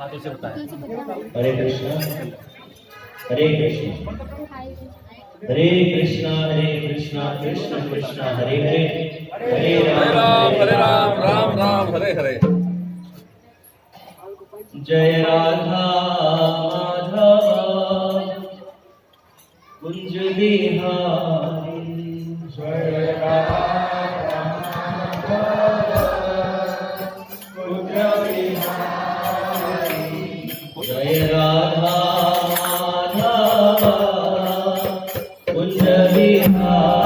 हाथों से बताएं। हरे कृष्णा हरे कृष्णा हरे कृष्णा कृष्ण कृष्ण हरे हरे हरे राम राम राम हरे हरे। जय राधा माधव कुंज बिहारी जय राधा कुंज बिहारी जय राधा माधव कुंज बिहारी जय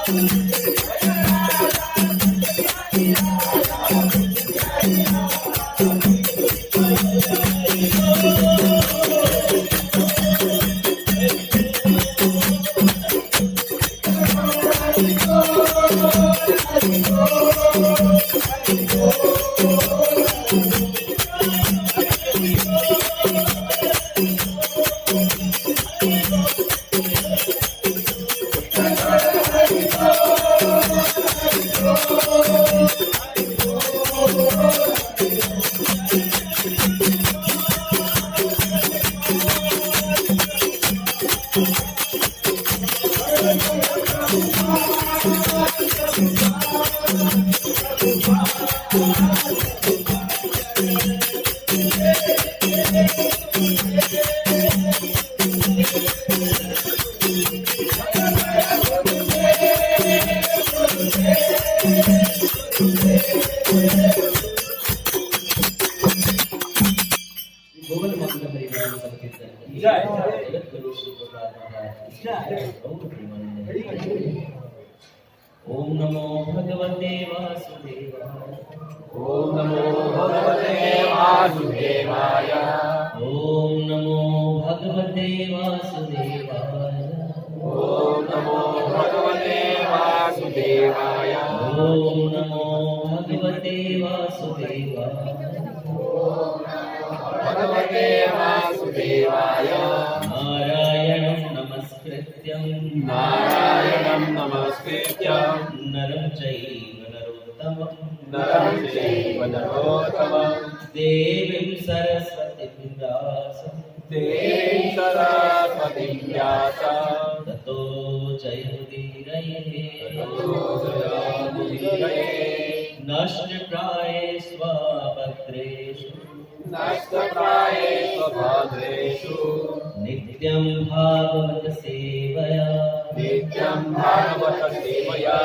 ओम नमो भगवते वासुदेवाय। ओम नमो भगवते वासुदेवाय। ओम नमो भगवते वासुदेवाय। ओम नमो भगवते वासुदेवाय। ओम नमो भगवते वासुदेवाय। भगवते वासुदेवाय। नारायणं नमस्कृत्यं नारायणं नमस्कृत्यं नरं चैव नरोत्तमं देवीं सरस्वतीं व्यासं देवीं सरस्वतीं व्यासं ततो जयमुदीरये नष्टप्रायेषु भद्रेषु नष्टप्रायेषु भद्रेषु नित्यं भागवत सेवया नित्यं भागवत सेवया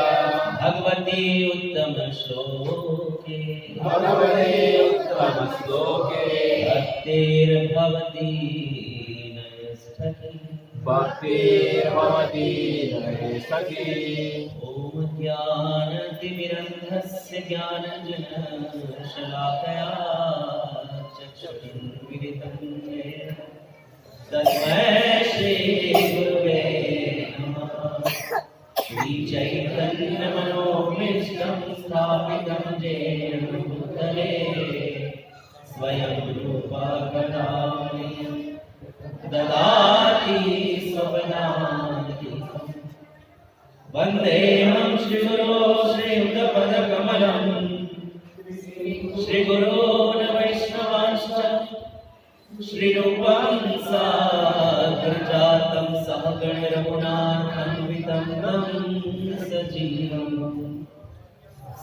भगवती उत्तम श्लोके भगवते उत्तम श्लोके भक्तिर्भवती नयस्थति भक्तिर्भवति नयस्थति। ॐ ज्ञानतिमिरन्धस्य ज्ञानञ्जनशलाकया चक्षुरुन्मिलितं येन तस्मै श्रीगुरुवे नमः। श्रीचैतन्यमनोभीष्टं स्थापितं येन भूतले स्वयं रूपा कदामयं ददाति स्वपदान्तिकम्। वन्देऽहं श्रीगुरो श्रीयुतपदकमलं श्रीगुरोन् वैष्णवांश्च श्रीरूपं साग्रजातं सहगण रघुनाथान्वितं तं सजीवम्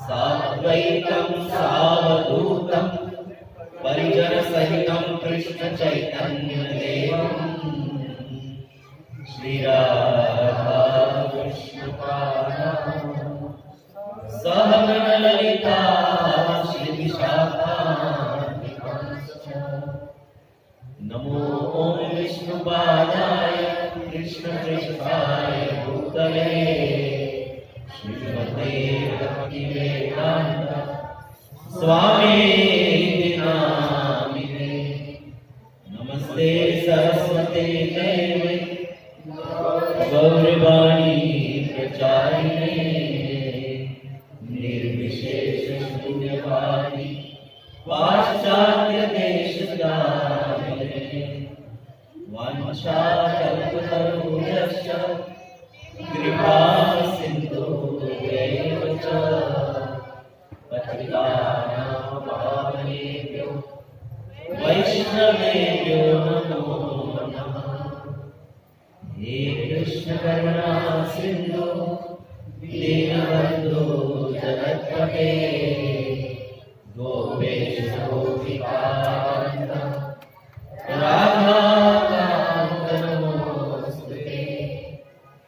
साद्वैतं सावधूतं परिजनसहितं कृष्णचैतन्यदेवम् श्रीराधा कृष्णपादान् सहगण ललिता श्रीविशाखान्वितांश्च। नमो ॐ विष्णुपादाय कृष्णपृष्ठाय भूतले श्रीमते भक्तिवेदान्त स्वामीति नामिने। नमस्ते सरस्वते देवे गौरवाणी प्रचारिणे निर्विशेष शून्यवादी पाश्चात्य देशगामिने। वाञ्छाकल्पतरुभ्यश्च कृपा सिन्धुभ्यैव च पतितानां पावनेभ्यो वैष्णवेभ्यो नमो नमः। हे कृष्ण करुणा सिन्धु दीनबन्धो जगत्पते गोपेश गोपिकान्त राधाकान्त नमोऽस्तुते।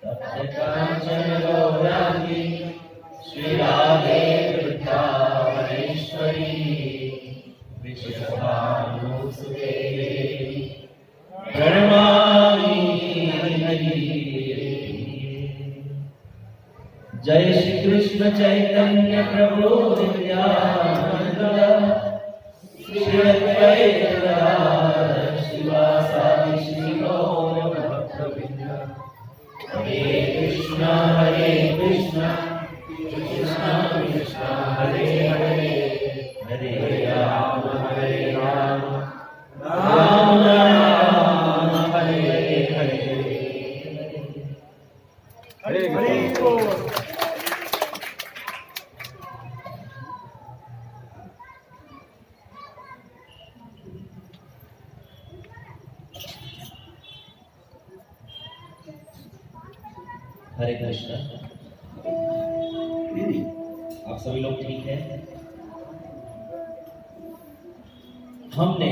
तप्त काञ्चन गौराङ्गी श्रीराधे वृन्दावनेश्वरी वृषभानुसुते देवी प्रणमामि हरि। जय श्री कृष्ण चैतन्य प्रभु नित्यानंद श्री अद्वैत गदाधर शिवासादि श्री गौर भक्तवृंद। हरे कृष्णा कृष्णा कृष्णा हरे हरे, हरे राम राम राम हरे हरे। हरे बोल। हरे कृष्ण। आप सभी लोग ठीक हैं? हमने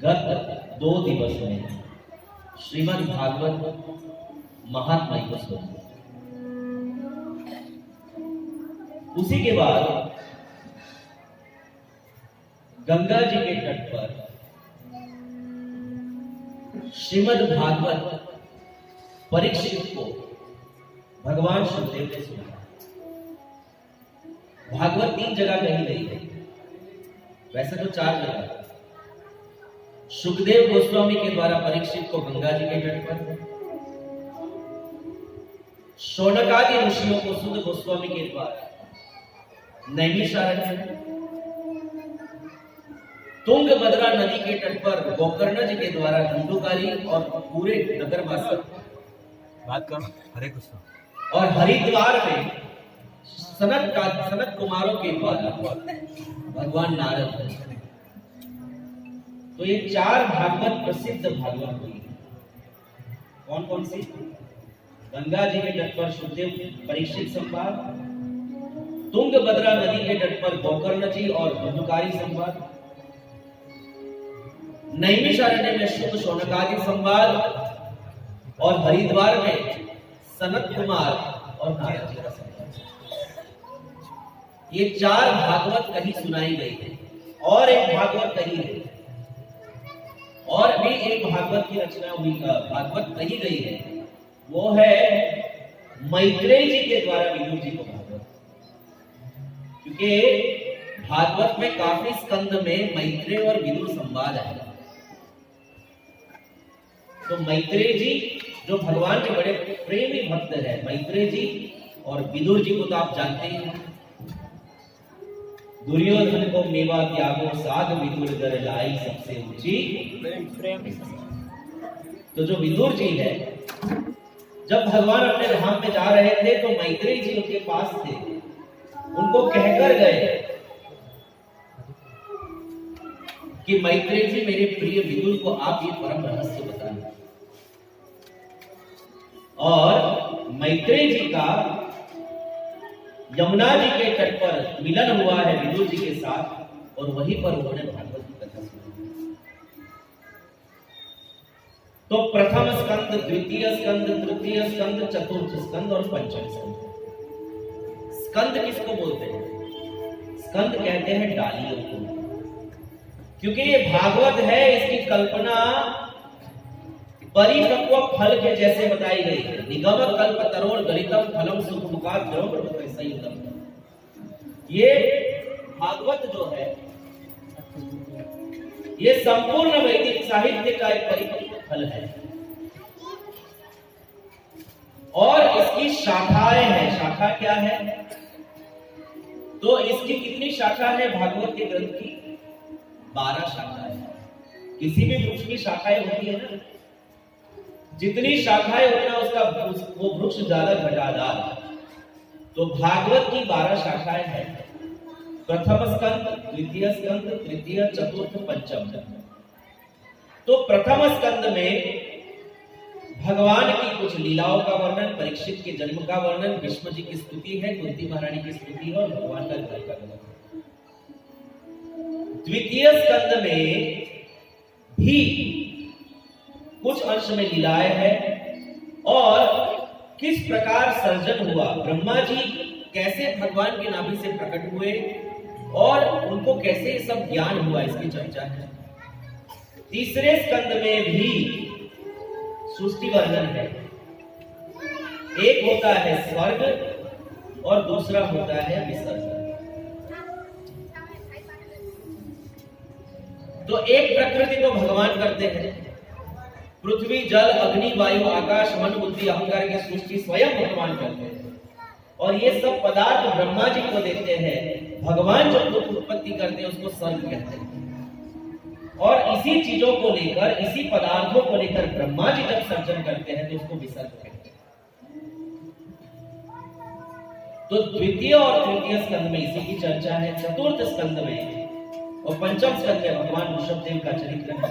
गत 2 दिवस में श्रीमद् भागवत महात्म्य को सुना। उसी के बाद गंगा जी के तट पर श्रीमद् भागवत परीक्षित को भगवान सुखदेव ने सुनाया। भागवत 3 जगह कही गई है, वैसे तो 4 जगह। सुखदेव गोस्वामी के द्वारा परीक्षित को गंगा जी के तट पर, शौनकादि ऋषियों को सुध गोस्वामी के द्वारा नैमिषारण्य, तुंगभद्रा नदी के तट पर गोकर्ण जी के द्वारा धंधुकारी और पूरे नगरवासी बात करो। हरे कृष्ण। और हरिद्वार में सनत कुमारों के द्वारा भगवान नारद। तो ये 4 भागवत प्रसिद्ध भागवत हुई। कौन कौन सी? गंगा जी के तट पर सुखदेव परीक्षित संवाद, तुंगभद्रा नदी के तट पर गोकर्ण जी और धंधुकारी संवाद, नैमिषारण्य में शुद्ध शौनकादि संवाद, और हरिद्वार में सनत कुमार और नारद जी का संवाद। ये 4 भागवत कहीं सुनाई गई है, और एक भागवत कही है, और भी एक भागवत की रचना हुई, भागवत कही गई है, वो है मैत्रेय जी के द्वारा विदुर जी को भागवत। क्योंकि भागवत में काफी स्कंद में मैत्रेय और विदुर संवाद है। तो मैत्रेय जी जो भगवान के बड़े प्रेमी भक्त है, मैत्रेय जी और विदुर जी को तो आप जानते हैं। दुर्योधन को मेवा त्यागो साध विदुर गर लाई सबसे ऊंची प्रेम। तो जो विदुर जी है, जब भगवान अपने धाम में जा रहे थे तो मैत्रेय जी उनके पास थे, उनको कहकर गए कि मैत्रेय जी मेरे प्रिय विदुर को आप ये परम रहस्य बताएं। और मैत्रेय जी का यमुना जी के तट पर मिलन हुआ है विदुर जी के साथ, और वहीं पर उन्होंने भागवत की कथा सुनी। तो प्रथम स्कंद, द्वितीय स्कंद, तृतीय स्कंद, चतुर्थ स्कंद और पंचम स्कंद। स्कंद किसको बोलते हैं? स्कंद कहते हैं डालियों को, क्योंकि ये भागवत है, इसकी कल्पना परिपक्व फल के जैसे बताई गई है। निगम कल्प तरोड़ गलितम फलम सुखमुखात द्रव संयुतम। ये भागवत जो है, ये संपूर्ण वैदिक साहित्य का एक परिपक्व फल है, और इसकी शाखाएं हैं। शाखा क्या है? तो इसकी कितनी शाखा है भागवत के ग्रंथ की? 12 शाखाएं। किसी भी वृक्ष की शाखाएं होती है ना, जितनी शाखाएं उतना उसका वो वृक्ष ज्यादा घटादार। तो भागवत की 12 शाखाएं हैं। प्रथम स्कंद, द्वितीय स्कंद, तृतीय, चतुर्थ, पंचम। तो प्रथम स्कंद में भगवान की कुछ लीलाओं का वर्णन, परीक्षित के जन्म का वर्णन, भीष्म जी की स्तुति है, कुंती महारानी की स्तुति और भगवान का घर का वर्णन। द्वितीय स्कंद में भी कुछ अंश में लीलाएं हैं, और किस प्रकार सर्जन हुआ, ब्रह्मा जी कैसे भगवान के नाभि से प्रकट हुए और उनको कैसे सब ज्ञान हुआ, इसकी चर्चा है। तीसरे स्कंद में भी सृष्टि वर्णन है, एक होता है स्वर्ग और दूसरा होता है विसर्ग। तो एक प्रकृति तो भगवान करते हैं, पृथ्वी जल अग्नि वायु आकाश मन बुद्धि अहंकार की सृष्टि स्वयं भगवान करते हैं। और ये सब पदार्थ ब्रह्मा जी को देते हैं। भगवान जो उत्पत्ति करते हैं उसको सर्ग कहते हैं। और इसी चीजों को लेकर, इसी पदार्थों को लेकर ब्रह्मा जी जब सर्जन करते हैं तो उसको विसर्ग कहते हैं। तो द्वितीय और तृतीय स्कंद में इसी की चर्चा है। चतुर्थ स्कंद में और पंचम स्कंद में भगवान ऋषभदेव का चरित्र है।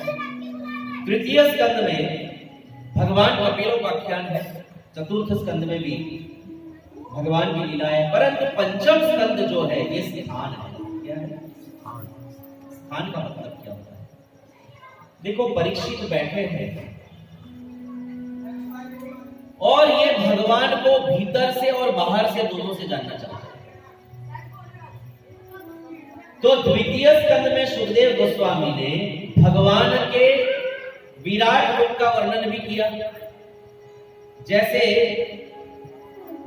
तृतीय स्कंद में भगवान कपिलोपाख्यान है। चतुर्थ स्कंद में भी भगवान की लीला है। परंतु पंचम स्कंद जो है ये स्थान है। क्या है स्थान का मतलब क्या होता है? देखो, परीक्षित बैठे हैं और ये भगवान को भीतर से और बाहर से दोनों से जानना चाहते हैं। तो द्वितीय स्कंद में सुखदेव गोस्वामी ने भगवान के विराट रूप का वर्णन भी किया। जैसे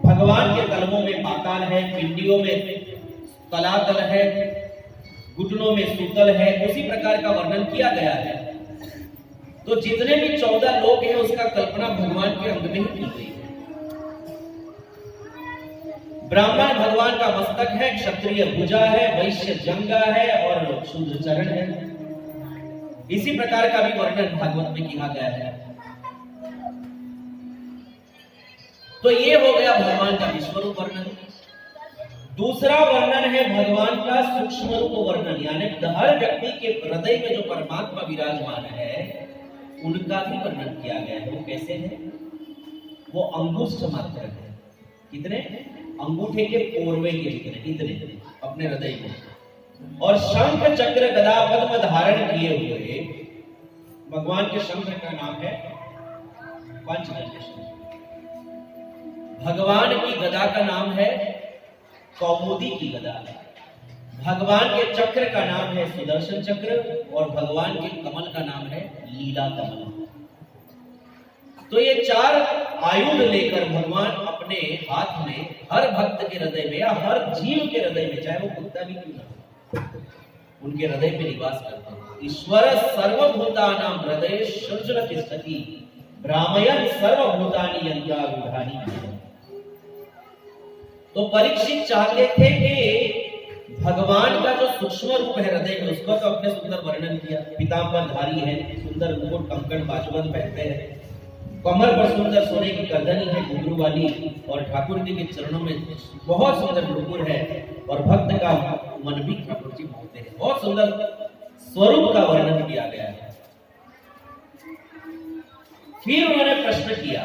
भगवान के कलमों में पाताल है, पिंडियों में तलातल है, घुटनों में सूतल है, उसी प्रकार का वर्णन किया गया है। तो जितने भी 14 लोक हैं उसका कल्पना भगवान के अंग में ही की गई है। ब्राह्मण भगवान का मस्तक है, क्षत्रिय भुजा है, वैश्य जंगा है और शूद्र चरण है। इसी प्रकार का भी वर्णन भागवत में किया गया है। तो ये हो गया भगवान का विश्वरूप वर्णन। दूसरा वर्णन है भगवान का सूक्ष्म रूप वर्णन, यानी हर व्यक्ति के हृदय में जो परमात्मा विराजमान है उनका भी वर्णन किया गया है। वो कैसे है? वो अंगुष्ठ मात्र है। कितने? अंगूठे के पोरवे के जितने, इतने अपने हृदय में। और शंख चक्र गदा पद्म धारण किए हुए भगवान के शंख का नाम है पंचदश। भगवान की गदा का नाम है कौमुदी की गदा। भगवान के चक्र का नाम है सुदर्शन चक्र और भगवान के कमल का नाम है लीला कमल। तो ये 4 आयुध लेकर भगवान अपने हाथ में हर भक्त के हृदय में या हर जीव के हृदय में, चाहे वो कुत्ता भी क्यों ना, उनके हृदय में निवास करते हैं। ईश्वर सर्वभूतानां हृदये सृजन तिष्ठति भ्रामयन् सर्वभूतानि यन्त्रारूढानि। तो परीक्षित चाहते थे कि भगवान का जो सूक्ष्म रूप है हृदय में उसको तो अपने सुंदर वर्णन किया। पीतांबरधारी है, सुंदर मुकुट कंकण बाजूबंद पहनते हैं, कमर पर सुंदर सोने की गर्दनी है घुंघरू वाली, और ठाकुर जी के चरणों में बहुत सुंदर नुपुर है और भक्त का मन भी ठाकुर जी मोहते हैं। बहुत सुंदर स्वरूप का वर्णन किया गया है। फिर उन्होंने प्रश्न किया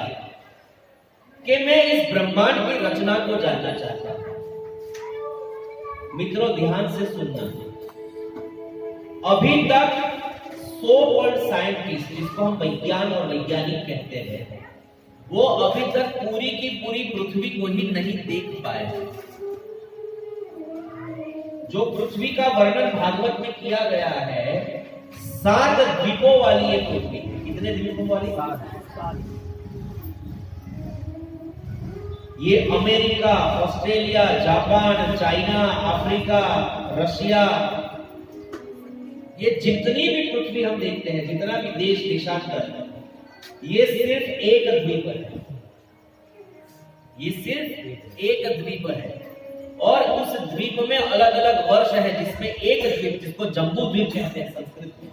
कि मैं इस ब्रह्मांड की रचना को जानना चाहता हूं। मित्रों ध्यान से सुनना, अभी तक सो कॉल्ड साइंटिस्ट, जिसको हम विज्ञान और वैज्ञानिक कहते हैं, वो अभी तक पूरी की पूरी पृथ्वी को ही नहीं देख पाए। जो पृथ्वी का वर्णन भागवत में किया गया है, 7 द्वीपों वाली ये पृथ्वी। कितने द्वीपों वाली? 7। ये America, Australia, Japan, China, Africa, Russia, ये जितनी भी पृथ्वी हम देखते हैं, जितना भी देश देशांतर, ये सिर्फ एक द्वीप है। ये सिर्फ एक द्वीप है और उस द्वीप में अलग अलग वर्ष है, जिसमें एक द्वीप, जिसको जम्बू द्वीप कहते हैं संस्कृत में,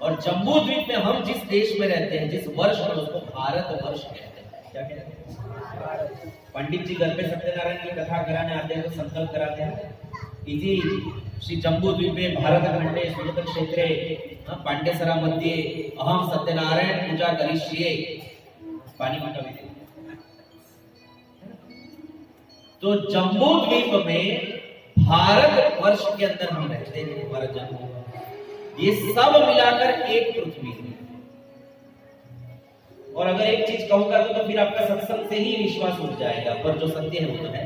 और जम्बू द्वीप में हम जिस देश में रहते हैं, जिस वर्ष में, उसको भारत वर्ष कहते हैं। क्या कहते हैं? पंडित जी घर पे सत्यनारायण की कथा कराने आते हैं तो संकल्प कराते हैं, इति श्री जम्बू द्वीपे भारत खंडे सुमत क्षेत्रे पांडेसरा मध्ये अहम सत्यनारायण पूजा करिष्ये, पानी में कभी। तो जम्बू द्वीप में भारत वर्ष के अंदर हम रहते हैं, हमारा जन्म, ये सब मिलाकर एक पृथ्वी है। और अगर एक चीज कहूंगा तो फिर आपका सत्संग से ही विश्वास उठ जाएगा, पर जो सत्य है वो तो है,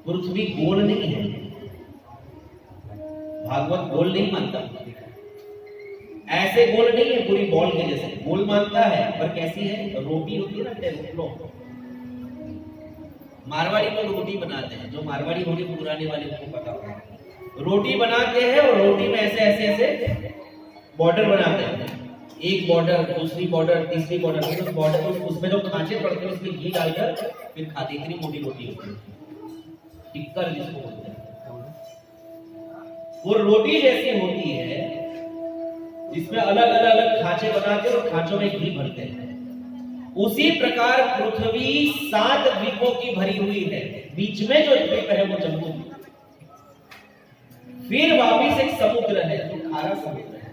पृथ्वी गोल नहीं है। भागवत गोल नहीं मानता, ऐसे गोल नहीं है पूरी बॉल के जैसे, गोल मानता है पर कैसी है? रोटी होती है ना, मारवाड़ी लोग रोटी बनाते हैं, जो मारवाड़ी होने पुराने वाले को पता होगा, रोटी बनाते हैं और रोटी में ऐसे ऐसे ऐसे बॉर्डर बनाते हैं, एक बॉर्डर, दूसरी बॉर्डर, तीसरी बॉर्डर, फिर उस बॉर्डर उसमें जो खांचे पड़ते हैं उसमें घी डालकर फिर खाते, इतनी मोटी रोटी होती है, टिक्कर जिसको बोलते हैं। वो रोटी जैसी होती है जिसमें अलग अलग अलग खांचे बनाते हैं और खांचों में घी भरते हैं। उसी प्रकार पृथ्वी 7 द्वीपों की भरी हुई है, बीच में जो द्वीप है वो जम्मू द्वीप, फिर वापिस एक समुद्र है जो खारा समुद्र है।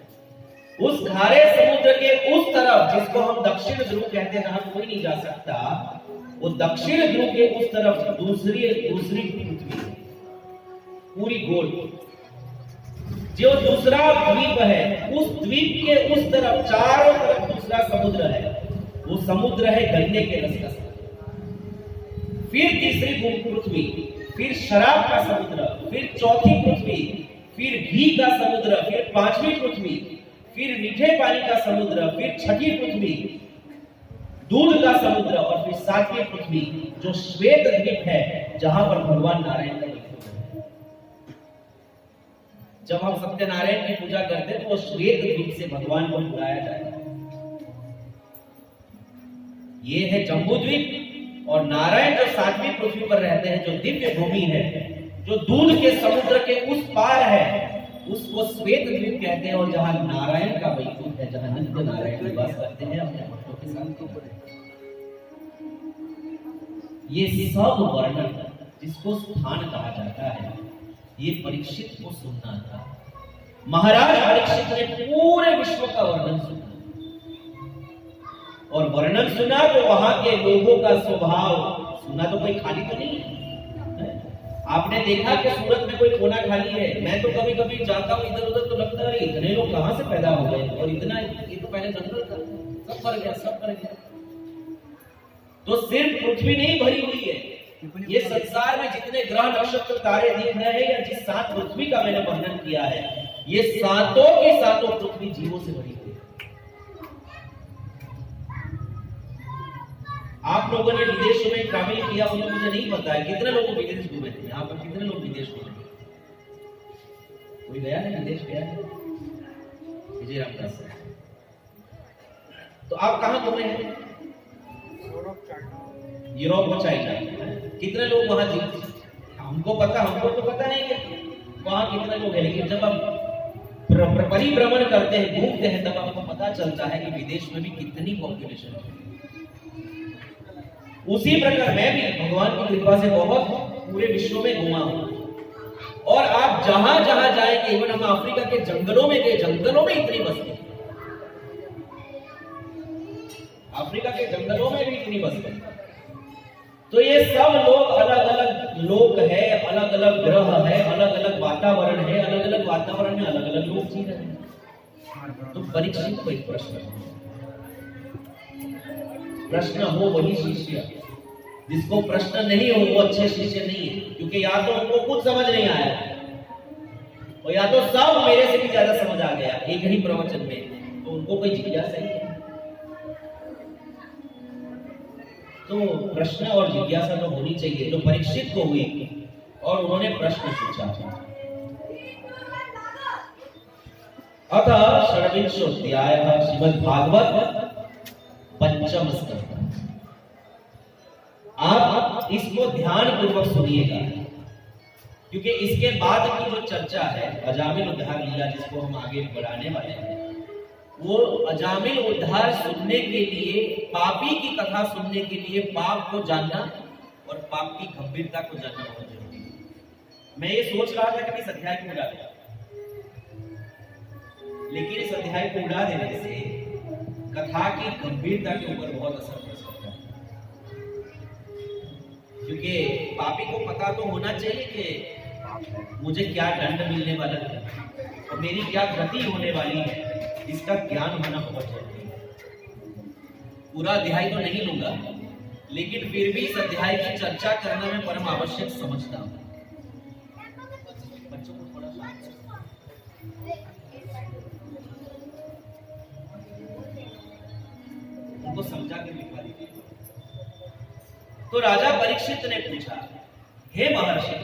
उस खारे समुद्र के उस तरफ जिसको हम दक्षिण ध्रुव कहते हैं, जहां कोई नहीं जा सकता, वो दक्षिण ध्रुव के उस तरफ दूसरी पृथ्वी पूरी गोल, जो दूसरा द्वीप है उस द्वीप के उस तरफ चारों तरफ दूसरा समुद्र है, वो समुद्र है गन्ने के रस का समुद्र। फिर तीसरी पृथ्वी, फिर शराब का समुद्र, फिर चौथी पृथ्वी, फिर घी का समुद्र, फिर पांचवी पृथ्वी, फिर मीठे पानी का समुद्र, फिर छठी पृथ्वी दूध का समुद्र, और फिर 7वीं पृथ्वी जो श्वेत द्वीप है जहां पर भगवान नारायण का वैकुंठ है। जब हम सत्यनारायण की पूजा करते हैं तो वो श्वेत द्वीप से भगवान को बुलाया जाएगा। ये है जम्बू द्वीप, और नारायण जो 7वीं पृथ्वी पर रहते हैं, जो दिव्य भूमि है, जो दूध के समुद्र के उस पार है, उसको श्वेत द्वीप कहते हैं, और जहां नारायण का वैकुंठ है, जहां नित्य नारायण निवास करते हैं अपने भक्तों के साथ। ये सब वर्णन जिसको स्थान कहा जाता है, ये परीक्षित को सुनना था। महाराज परीक्षित ने पूरे विश्व का वर्णन सुना, और वर्णन सुना तो वहां के लोगों का स्वभाव सुना, तो कोई खाली तो नहीं है। आपने देखा कि सूरत में कोई कोना खाली है? मैं तो कभी कभी जाता हूँ इधर उधर तो लगता है इतने लोग कहां से पैदा हो गए, और इतना, ये तो पहले जंगल था, सब कर गया, सब कर गया। तो सिर्फ पृथ्वी नहीं भरी हुई है, ये संसार में जितने ग्रह नक्षत्र तारे दिख रहे हैं, या जिस 7 पृथ्वी का मैंने वर्णन किया है, ये सातों की सातों पृथ्वी जीवों से भरी हुई है। आप लोगों ने विदेशों में ट्रैवल किया हो तो मुझे नहीं पता है कितने लोग विदेश घूमे थे, यहाँ पर कितने लोग विदेश घूमे? कोई गया है विदेश? गया है विजय रामदास। तो आप कहां घूमे हैं? यूरोप और चाइना। कितने लोग वहां जी? हमको पता, हमको तो पता नहीं कि वहां कितने लोग हैं, लेकिन जब आप परिभ्रमण करते हैं, घूमते हैं, तब आपको पता चलता है कि विदेश में भी कितनी पॉपुलेशन है। उसी प्रकार मैं भी भगवान की कृपा से बहुत पूरे विश्व में घूमा हूं, और आप जहां जहां जाएंगे, इवन हम अफ्रीका के जंगलों में गए, जंगलों में इतनी बस्ती, अफ्रीका के जंगलों में भी इतनी बस्ती। तो ये सब लोग अलग अलग लोग है, अलग अलग ग्रह है, अलग अलग वातावरण है, अलग अलग वातावरण में अलग अलग लोग जी रहे हैं। तो परीक्षित को एक प्रश्न हो वही शिष्य, जिसको प्रश्न नहीं हो वो अच्छे शिष्य नहीं है, क्योंकि या तो उनको कुछ समझ नहीं आया, और या तो सब मेरे से भी ज्यादा समझ आ गया एक ही प्रवचन में, तो उनको कोई जिज्ञासा नहीं है। तो प्रश्न और जिज्ञासा तो होनी चाहिए, जो परीक्षित को हुई, और उन्होंने प्रश्न पूछा। अतः षड्विंशोऽध्यायः श्रीमद्भागवत पंचम स्कंध। आप इसको ध्यान पूर्वक सुनिएगा, क्योंकि इसके बाद की जो चर्चा है अजामिल उद्धार लीला, जिसको हम आगे बढ़ाने वाले हैं, वो अजामिल उद्धार सुनने के लिए, पापी की कथा सुनने के लिए पाप को जानना और पाप की गंभीरता को जानना बहुत जरूरी है। मैं ये सोच रहा था कि इस अध्याय को उड़ा दें, लेकिन इस अध्याय को उड़ा देने से कथा की गंभीरता के ऊपर बहुत असर पड़ सकता है, क्योंकि पापी को पता तो होना चाहिए कि मुझे क्या दंड मिलने वाला है और मेरी क्या गति होने वाली है, इसका ज्ञान होना बहुत जरूरी है। पूरा अध्याय तो नहीं लूंगा, लेकिन फिर भी इस अध्याय की चर्चा करना मैं परम आवश्यक समझता हूं। बच्चों को थोड़ा उनको समझा के दिखा दीजिए। तो राजा परीक्षित ने पूछा, हे महर्षि,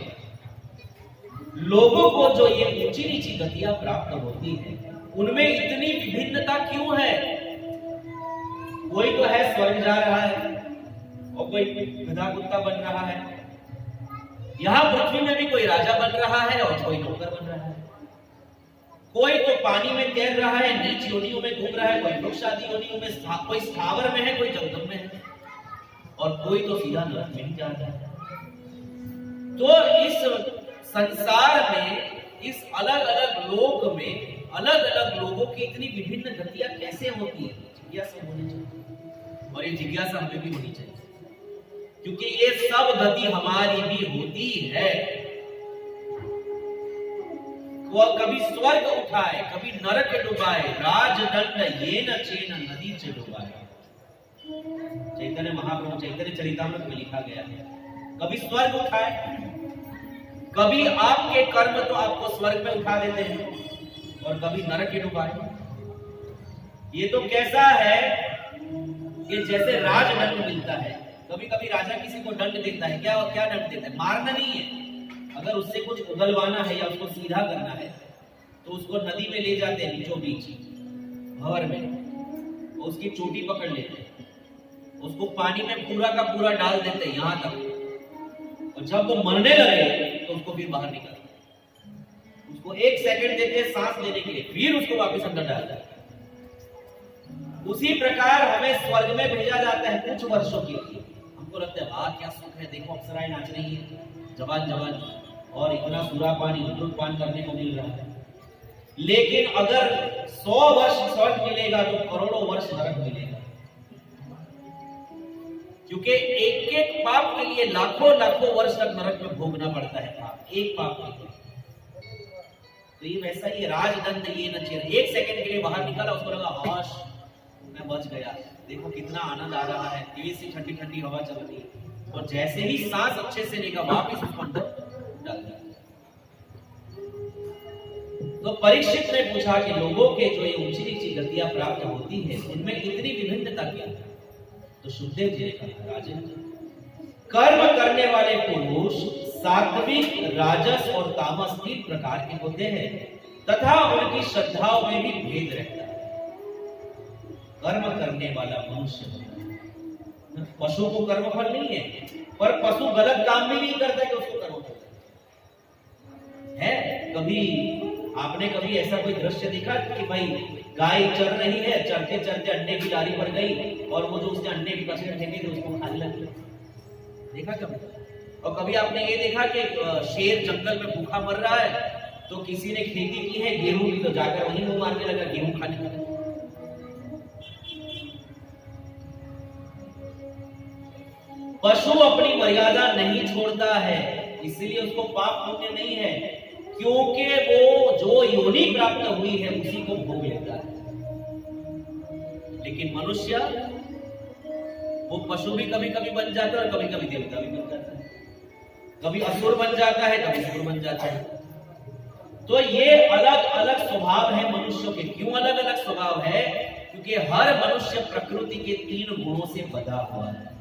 लोगों को जो ये ऊंची नीची गतियां प्राप्त होती है उनमें इतनी विभिन्नता क्यों है? कोई तो है स्वर्ग जा रहा है और कोई गधा कुत्ता बन रहा है, यहां पृथ्वी में भी कोई राजा बन रहा है और कोई नौकर बन रहा है, कोई तो पानी में तैर रहा है, नीच योनियों में घूम रहा है, कोई वृक्ष आदि योनियों में, कोई स्थावर में है, कोई जंगल में है, और कोई तो सीधा नरक में ही जाता है। तो इस संसार में, इस अलग अलग लोक में अलग अलग लोगों की इतनी विभिन्न गतियां कैसे होती है? जिज्ञासा होनी चाहिए, और ये जिज्ञासा हमें भी होनी चाहिए, क्योंकि ये सब गति हमारी भी होती है। वो कभी स्वर्ग उठाए, कभी नरक डुबाए, राजदंड ये न चेन नदी च डुबाए। चैतन्य महाप्रभु चैतन्य चरितामृत में लिखा गया है, कभी स्वर्ग उठाए, कभी आपके कर्म तो आपको स्वर्ग में उठा देते हैं, और कभी नरक के डुबाए। ये तो कैसा है कि जैसे राजदंड मिलता है, कभी कभी राजा किसी को दंड देता है, क्या क्या दंड देता है? मारना नहीं है, अगर उससे कुछ उगलवाना है या उसको सीधा करना है तो उसको नदी में ले जाते हैं, बीचों बीच भंवर में, उसकी चोटी पकड़ लेते हैं, उसको पानी में पूरा का पूरा डाल देते हैं यहां तक, और जब वो मरने लगे तो उसको फिर बाहर निकालते हैं, उसको 1 सेकंड देते हैं सांस लेने के लिए, फिर उसको वापस अंदर डालते हैं। उसी प्रकार हमें स्वर्ग में भेजा जाता है कुछ वर्षों के लिए। हमको लगता है वाह क्या सुख है, देखो अप्सराएं नाच रही है, जवान जवान, और इतना सूरा पानी अमृत पान करने को मिल रहा है। लेकिन अगर 100 वर्ष स्वर्ग मिलेगा तो करोड़ों वर्ष नरक मिलेगा, क्योंकि एक एक पाप के लिए लाखों लाखों वर्ष तक नरक में भोगना पड़ता है पाप, एक पाप के लिए। तो ये वैसा ही राजदंड ये न चेन, 1 सेकंड के लिए बाहर निकाला, उसको लगा हाश मैं बच गया, देखो कितना आनंद आ रहा है, तेज सी ठंडी ठंडी हवा चल रही है, और जैसे ही सांस अच्छे से लेगा वापस उसको अंदर डाल दिया। तो परीक्षित ने पूछा कि लोगों के जो ये ऊंची नीची गतियां प्राप्त होती है उनमें इतनी विभिन्नता क्या है? तो सुखदेव जी ने कहा, राजन, कर्म करने वाले पुरुष सात्विक, राजस और तामस 3 प्रकार के होते हैं, तथा उनकी श्रद्धाओं में भी भेद रहता है। कर्म करने वाला मनुष्य, पशु को कर्मफल नहीं है, पर पशु गलत काम भी नहीं करता कि उसको कर्मफल है। कभी आपने कभी ऐसा कोई दृश्य देखा कि भाई गाय चर रही है, चरते चरते अंडे की डाली पर गई और वो जो उसने अंडे की बछड़े फेंके थे उसको खाने लगी? देखा कभी? और कभी आपने ये देखा कि शेर जंगल में भूखा मर रहा है, तो किसी ने खेती की है गेहूं की, तो जाकर वहीं मुंह मारने लगा गेहूं खाने लगा। पशु अपनी मर्यादा नहीं छोड़ता है, इसलिए उसको पाप पुण्य नहीं है, क्योंकि वो जो योनि प्राप्त हुई है उसी को भोग लेता है। लेकिन मनुष्य, वो पशु भी कभी कभी बन जाता है और कभी कभी देवता भी बन जाता है, कभी असुर बन जाता है, कभी सुर बन जाता है। तो ये अलग अलग स्वभाव है मनुष्यों के। क्यों अलग अलग स्वभाव है? क्योंकि हर मनुष्य प्रकृति के 3 गुणों से बधा हुआ है।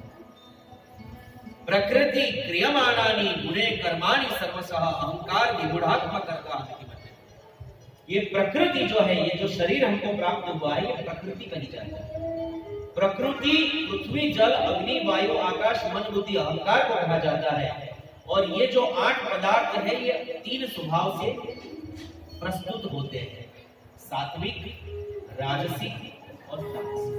प्रकृति क्रियमाणानि गुणे कर्माणि सर्वशः अहंकार विगूढ़ात्मकर्ता। ये प्रकृति जो है, ये जो शरीर हमको प्राप्त हुआ है, ये प्रकृति कही जाती है। प्रकृति पृथ्वी, जल, अग्नि, वायु, आकाश, मन, बुद्धि, अहंकार को कहा जाता है। और ये जो 8 पदार्थ है ये 3 स्वभाव से प्रस्तुत होते हैं, सात्विक, राजसिक और तामसिक।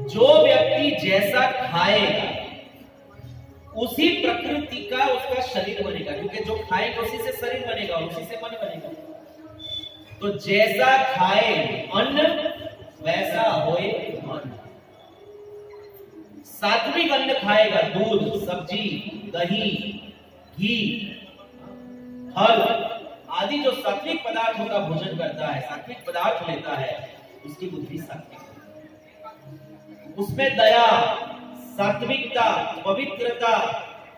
जो व्यक्ति जैसा खाएगा उसी प्रकृति का उसका शरीर बनेगा, क्योंकि जो खाएगा उसी से शरीर बनेगा और उसी से मन बनेगा। तो जैसा खाए अन्न वैसा होए मन। सात्विक अन्न खाएगा, दूध, सब्जी, दही, घी, फल आदि जो सात्विक पदार्थों का भोजन करता है, सात्विक पदार्थ लेता है, उसकी बुद्धि सात्विक, उसमें दया, सात्विकता, पवित्रता,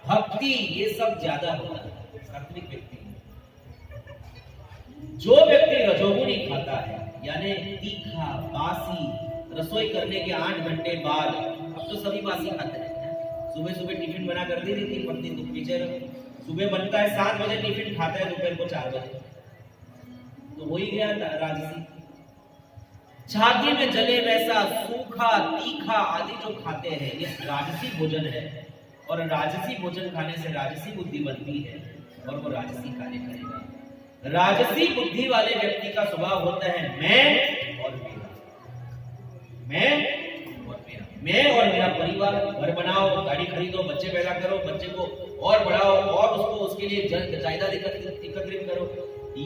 भक्ति ये सब ज्यादा होता है सात्विक व्यक्ति। जो व्यक्ति रजोगुणी खाता है, यानी तीखा, बासी, रसोई करने के 8 घंटे बाद, अब तो सभी बासी खाते हैं, सुबह सुबह टिफिन बना कर दे देती पत्नी, तुम पीछे रहो। सुबह बनता है 7 बजे टिफिन, खाता है दोपहर को 4 बजे, तो हो ही गया राजसी। छाती में जले वैसा सूखा तीखा आदि जो खाते हैं ये राजसी भोजन है, और राजसी भोजन खाने से राजसी बुद्धि बनती है और वो राजसी कार्य करेगा। राजसी बुद्धि वाले व्यक्ति का स्वभाव होता है मैं और मेरा, मैं और मेरा, मैं और मेरा परिवार। घर बनाओ, गाड़ी खरीदो, बच्चे पैदा करो, बच्चे को और बढ़ाओ और उसको उसके लिए जायदाद एकत्रित करो।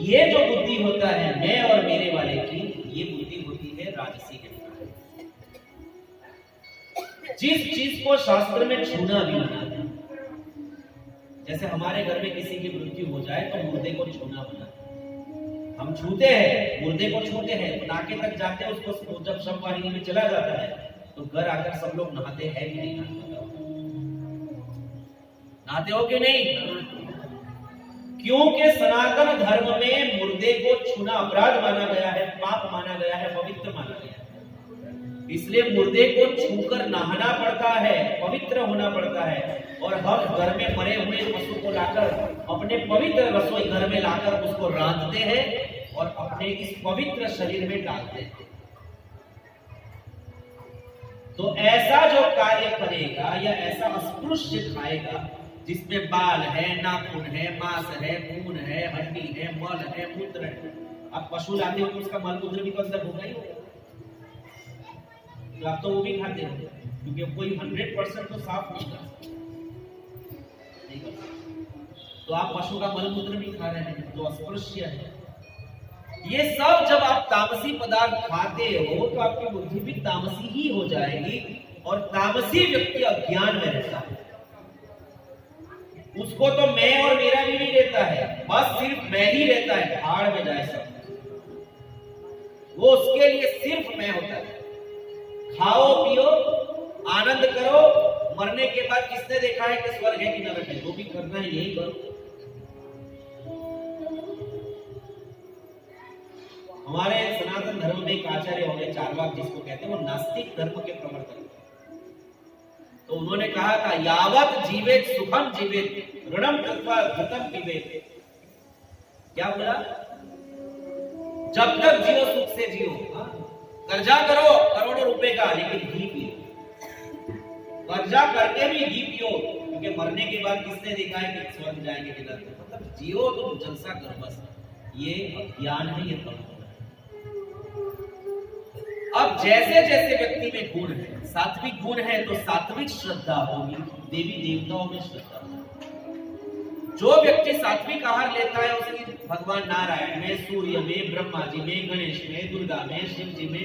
ये जो बुद्धि होता है मैं और मेरे वाले की, ये बुद्धि होती है राजसी के। जिस चीज को शास्त्र में छूना भी मना है, जैसे हमारे घर में किसी की मृत्यु हो जाए तो मुर्दे को छूना मना, हम छूते हैं, मुर्दे को छूते हैं, तो नाके तक जाते हैं, उसको जब शव वाहिनी में चला जाता है तो घर आकर सब लोग नहाते हैं कि नहीं नहाते हो कि नहीं? क्योंकि सनातन धर्म में मुर्दे को छूना अपराध माना गया है, पाप माना गया है, पवित्र माना गया है। इसलिए मुर्दे को छूकर नहाना पड़ता है, पवित्र होना पड़ता है। और हम घर में मरे हुए पशु को लाकर अपने पवित्र रसोई घर में लाकर उसको रांधते हैं और अपने इस पवित्र शरीर में डालते हैं। तो ऐसा जो कार्य करेगा या ऐसा अस्पृश्य खाएगा जिसमें बाल है, नाखून है, मांस है, खून है, हड्डी है, मल है, मूत्र है। आप पशु लाते हो तो उसका मल मूत्र भी तो अंदर होगा ही होगा, तो आप तो वो भी खाते हो, क्योंकि कोई 100% तो साफ नहीं कर, तो आप पशु का मल मूत्र भी खा रहे हैं जो अस्पृश्य है। ये सब जब आप तामसी पदार्थ खाते हो तो आपकी बुद्धि भी तामसी ही हो जाएगी, और तामसी व्यक्ति अज्ञान में रहता है। उसको तो मैं और मेरा भी नहीं रहता है, बस सिर्फ मैं ही रहता है, भाड़ में जाए सब, वो उसके लिए सिर्फ मैं होता है। खाओ पियो आनंद करो, मरने के बाद किसने देखा है कि स्वर्ग है कि नरक है? जो भी करना है यही करो। हमारे सनातन धर्म में एक आचार्य हो गए चार्वाक जिसको कहते हैं, वो नास्तिक धर्म के प्रवर्तक। तो उन्होंने कहा था यावत जीवेत सुखम जीवेत ऋणम कृत्वा घृतम पीबेत। क्या बोला? जब तक जियो सुख से जियो, कर्जा करो करोड़ों रुपए का लेकिन घी पियो, कर्जा करके भी घी पियो, क्योंकि मरने के बाद किसने देखा है कि स्वर्ग जाएंगे कि नरक? मतलब जियो तो जलसा करो बस। ये अज्ञान है, ये तप है। अब जैसे जैसे व्यक्ति में गुण है, सात्विक गुण है तो सात्विक श्रद्धा होगी, देवी देवताओं में श्रद्धा होगी। जो व्यक्ति सात्विक आहार लेता है उसकी भगवान नारायण में, सूर्य में, ब्रह्मा जी में, गणेश में, दुर्गा में, शिव जी में,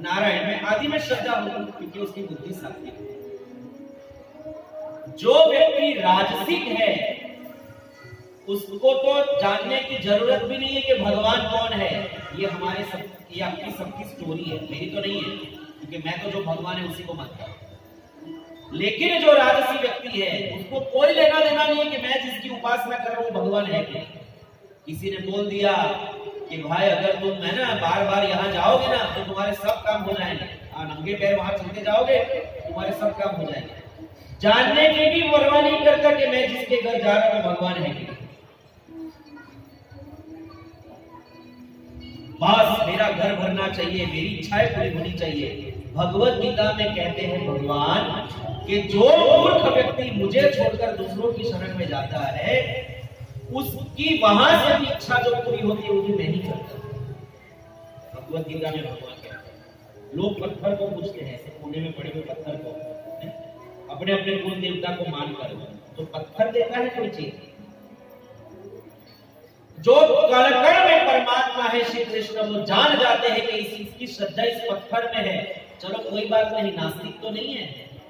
नारायण में आदि में श्रद्धा होगी, क्योंकि उसकी बुद्धि सात्विक है। जो व्यक्ति राजसिक है उसको तो जानने की जरूरत भी नहीं है कि भगवान कौन है। ये हमारे सब, ये आपकी सबकी स्टोरी है, मेरी तो नहीं है, क्योंकि मैं तो जो भगवान है उसी को मानता हूं। लेकिन जो राजसी व्यक्ति है उसको कोई लेना देना नहीं है कि मैं जिसकी उपासना कर रहा हूं भगवान है कि। किसी ने बोल दिया कि भाई अगर तुम है ना बार बार यहाँ जाओगे ना तो तुम्हारे सब काम हो जाएंगे, नंगे पैर वहां चलते जाओगे तुम्हारे सब काम हो जाएंगे। जानने की भी परवाह नहीं करता कि मैं जिसके घर जा रहा हूं भगवान है कि। बस मेरा घर भरना चाहिए, मेरी इच्छाएं पूरी होनी चाहिए। भगवत गीता में कहते हैं भगवान कि जो मूर्ख व्यक्ति मुझे छोड़कर दूसरों की शरण में जाता है उसकी वहां से भी इच्छा जो पूरी होती है वो भी मैं ही करता। भगवत गीता में भगवान कहते हैं। लोग पत्थर को पूजते हैं, ऐसे कोने में पड़े हुए पत्थर को अपने अपने कुल देवता को मानकर, तो पत्थर देता है कोई चीज। जो कण में परमात्मा है श्री कृष्ण, वो जान जाते हैं कि इसकी श्रद्धा इस पत्थर में है। चलो कोई बात नहीं, नास्तिक तो नहीं है,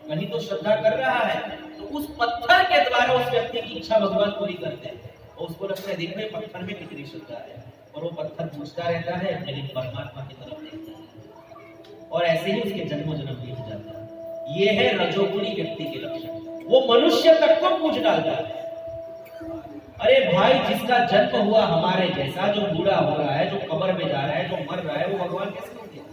कहीं तो श्रद्धा कर रहा है, तो उस पत्थर के द्वारा उस व्यक्ति की इच्छा भगवान पूरी करते हैं। और उसको लगता है देखो पत्थर में कितनी श्रद्धा है, और वो पत्थर पूछता रहता है लेकिन परमात्मा की तरफ देखता है, और ऐसे ही उसके जन्मों जन्म बीत जाता है। ये है रजोगुणी व्यक्ति के लक्षण। वो मनुष्य तक को पूछ डालता है। अरे भाई जिसका जन्म हुआ हमारे जैसा, जो बूढ़ा हो रहा है, जो कब्र में जा रहा है, जो मर रहा है, वो भगवान कैसे हो गया?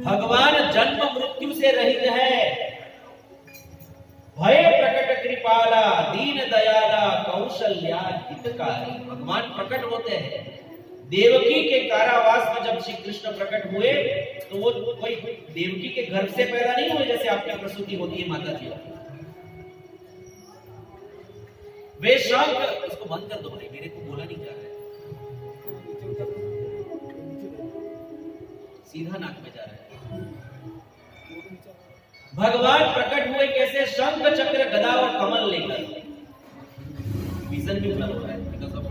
भगवान जन्म मृत्यु से रहित है। भय प्रकट कृपाला दीन दयाला कौशल्या हितकारी। भगवान प्रकट होते हैं। देवकी के कारावास में जब श्री कृष्ण प्रकट हुए तो वो कोई देवकी के गर्भ से पैदा नहीं हुए जैसे आपकी प्रसूति होती है माता जी। वे शंख, इसको बंद कर दो भाई, मेरे को बोला नहीं जा रहा है, सीधा नाक में जा रहा है। भगवान प्रकट हुए कैसे? शंख चक्र गदा और कमल लेकर। विजन भी ब्लर हो रहा है बिकॉज़ ऑफ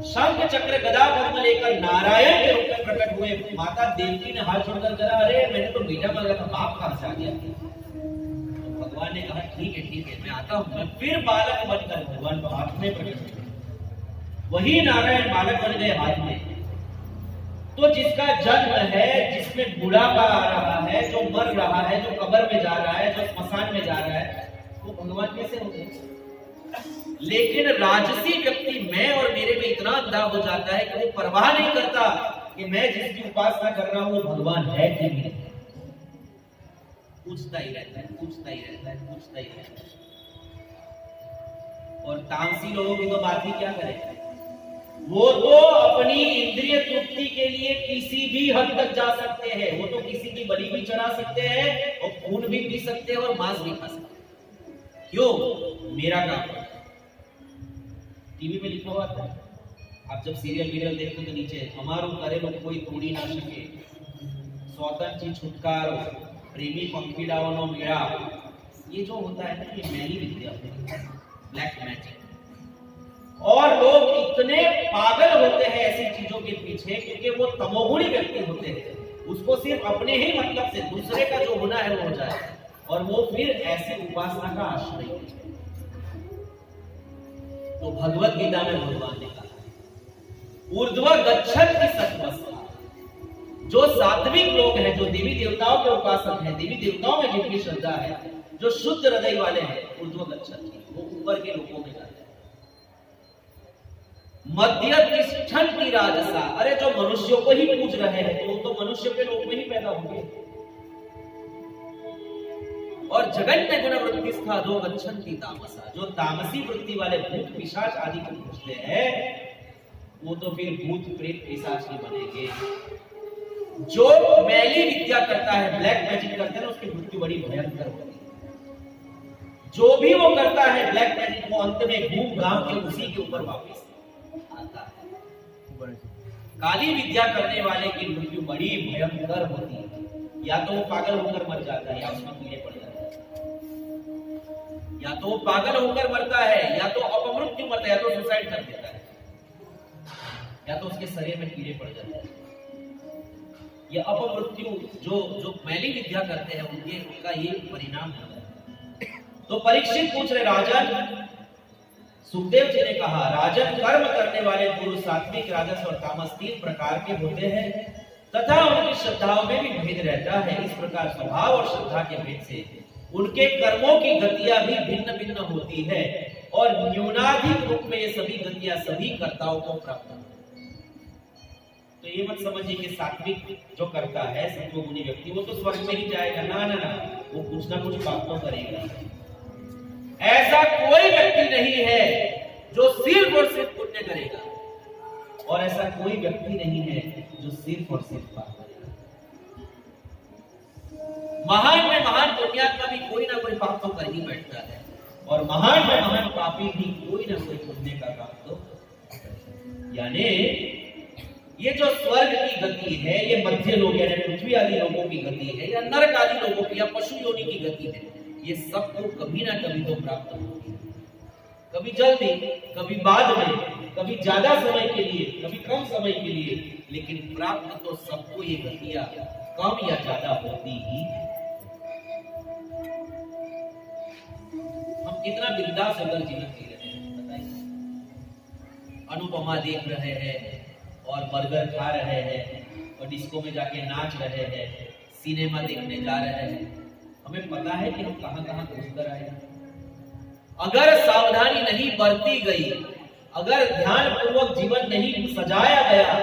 शंख चक्र गदा कमल लेकर नारायण के रूप में प्रकट हुए। माता देवकी ने हाथ जोड़कर कहा, अरे मैंने तो बेटा मांगा था, बाप कहां से आ गया? तो भगवान ने कहा, ठीक है मैं आता हूं। मैं फिर बालक बनकर भगवान को हाथ में प्रकट हुए। वही नारायण बालक बन गए हाथ में। तो जिसका जन्म है, जिसमें बुढ़ापा आ रहा है, जो मर रहा है, जो कब्र में जा रहा है, जो स्मशान में जा रहा है, वो भगवान कैसे होंगे? लेकिन राजसी व्यक्ति मैं और मेरे में इतना अंधा हो जाता है कि वो परवाह नहीं करता कि मैं जिसकी उपासना कर रहा हूं वो भगवान है कि नहीं। पूछता ही रहता है। और तामसी लोगों की तो बात ही क्या करें। वो तो अपनी इंद्रिय तृप्ति के लिए किसी भी हद तक जा सकते हैं। वो तो किसी की बलि भी चढ़ा सकते हैं और खून भी पी सकते हैं और मांस भी खा सकते हैं। क्यों? मेरा काम है। टीवी में लिखा हुआ था, आप जब सीरियल देखते तो नीचे हमारो करे लोग कोई तोड़ी ना सके, स्वतंत्र छुटकारो, प्रेमी पंखीडाओनो मेरा। ये जो होता है ना, ये मैली विद्या, ब्लैक मैजिक। और लोग इतने पागल होते हैं ऐसी चीजों के पीछे क्योंकि वो तमोगुणी व्यक्ति होते हैं। उसको सिर्फ अपने ही मतलब से दूसरे का जो होना है वो हो जाए और वो फिर ऐसी उपासना का आश्रय है। तो भगवत गीता में भगवान ने कहा, ऊर्ध्व गच्छन्ति सत्त्वस्ता। जो सात्विक लोग हैं, जो देवी देवताओं के उपासक हैं, देवी देवताओं में जिनकी श्रद्धा है, जो शुद्ध हृदय वाले हैं, ऊर्ध्व गच्छन्ति, वो ऊपर के लोगों में जाते हैं। मध्य तिष्ठन्ति राजसा। अरे जो मनुष्यों को ही पूज रहे हैं तो वो तो मनुष्य के लोक में ही पैदा होंगे। और जगन्य गुण वृत्तिस्था दो गच्छन्ति तामसा। जो तामसी वृत्ति वाले भूत पिशाच आदि को पूजते हैं वो तो फिर भूत प्रेत पिशाच ही बनेंगे। जो मैली विद्या करता है, ब्लैक मैजिक करता है, उसकी मृत्यु बड़ी भयंकर होती है। जो भी वो करता है ब्लैक मैजिक, वो अंत में घूम घाम के उसी के ऊपर वापस आता है। काली विद्या करने वाले की मृत्यु बड़ी भयंकर होती है। या तो वो पागल होकर मर जाता है या उसमें कीड़े पड़ जाते हैं। या तो वो पागल होकर मरता है या तो अपमृत्यु मरता है या तो सुसाइड कर देता है या तो उसके शरीर में कीड़े पड़ जाते हैं। ये अपमृत्यु जो मैली विद्या करते हैं उनका ये परिणाम होता है। तो परीक्षित पूछ रहे, राजन, सुखदेव जी ने कहा, राजन, कर्म करने वाले पुरुष सात्विक, राजस और तामस 3 प्रकार के होते हैं तथा उनकी श्रद्धाओं में भी भेद रहता है। इस प्रकार स्वभाव और श्रद्धा के भेद से उनके कर्मों की गतियां भी भिन्न भिन्न होती है और न्यूनाधिक रूप में ये सभी गतियां सभी कर्ताओं को प्राप्त होती है। तो ये मत समझिए कि सात्विक जो करता है सत्वगुणी व्यक्ति वो तो स्वर्ग में ही जाएगा। ना, वो कुछ ना कुछ पाप तो करेगा। ऐसा कोई व्यक्ति नहीं है जो सिर्फ और सिर्फ पुण्य करेगा और ऐसा कोई व्यक्ति नहीं है जो सिर्फ और सिर्फ पाप करेगा। महान में महान पुण्यात्मा भी कोई ना कोई पाप तो कर ही बैठता है और महान में महान पापी भी कोई ना कोई पुण्य का काम तो। यानी ये जो स्वर्ग की गति है, ये मध्य लोग यानी पृथ्वी आदि लोगों की गति है या नरक आदि लोगों की या पशु योनि की गति है, ये सबको कभी ना कभी तो प्राप्त होगी। कभी जल्दी, कभी बाद में, कभी ज्यादा समय के लिए, कभी कम समय के लिए, लेकिन प्राप्त तो सबको ये गतियां कम या ज्यादा होती ही। हम कितना बिंदास होकर जीवन जी रहे हैं बताइए। अनुपमा देख रहे हैं और बर्गर खा रहे हैं और डिस्को में जाके नाच रहे हैं, सिनेमा देखने जा रहे हैं। हमें पता है कि हम कहां कहां घुसकर आए। अगर सावधानी नहीं बरती गई, अगर ध्यान पूर्वक जीवन नहीं सजाया गया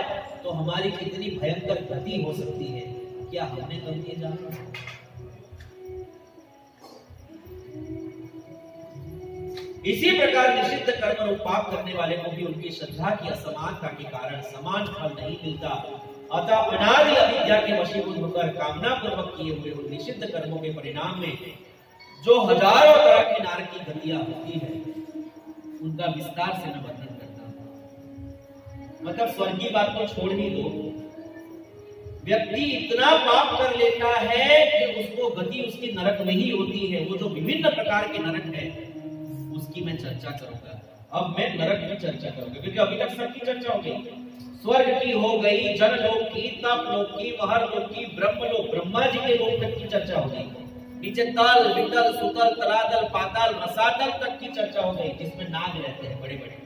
तो हमारी कितनी भयंकर गति हो सकती है, क्या हमने कभी ये जाना? इसी प्रकार निषिद्ध कर्म और पाप करने वाले को भी उनकी श्रद्धा की असमानता के कारण समान फल नहीं मिलता। अतः अनादि अविद्या के वशीभूत होकर कामना पूर्वक किए हुए उन निषिद्ध कर्मों के परिणाम में जो हजारों तरह की नारक की गतियां होती है, उनका विस्तार से मैं वर्णन करता हूं। मतलब स्वर्ग की बात को छोड़ ही दो, व्यक्ति इतना पाप कर लेता है कि उसको गति उसकी नरक में ही होती है। वो जो विभिन्न प्रकार के नरक है उसकी मैं चर्चा करूंगा। अब मैं नरक की चर्चा करूंगा, क्योंकि अभी तक सबकी चर्चा हो गई। स्वर्ग की हो गई, जनलोक की, तपलोक की, महरलोक की, ब्रह्मलोक, ब्रह्मा जी के लोक तक की चर्चा हो गई। नीचे तल, वितल, सुतल, तलातल, पाताल, रसातल तक की चर्चा हो गई, जिसमें नाग रहते हैं बड़े बड़े,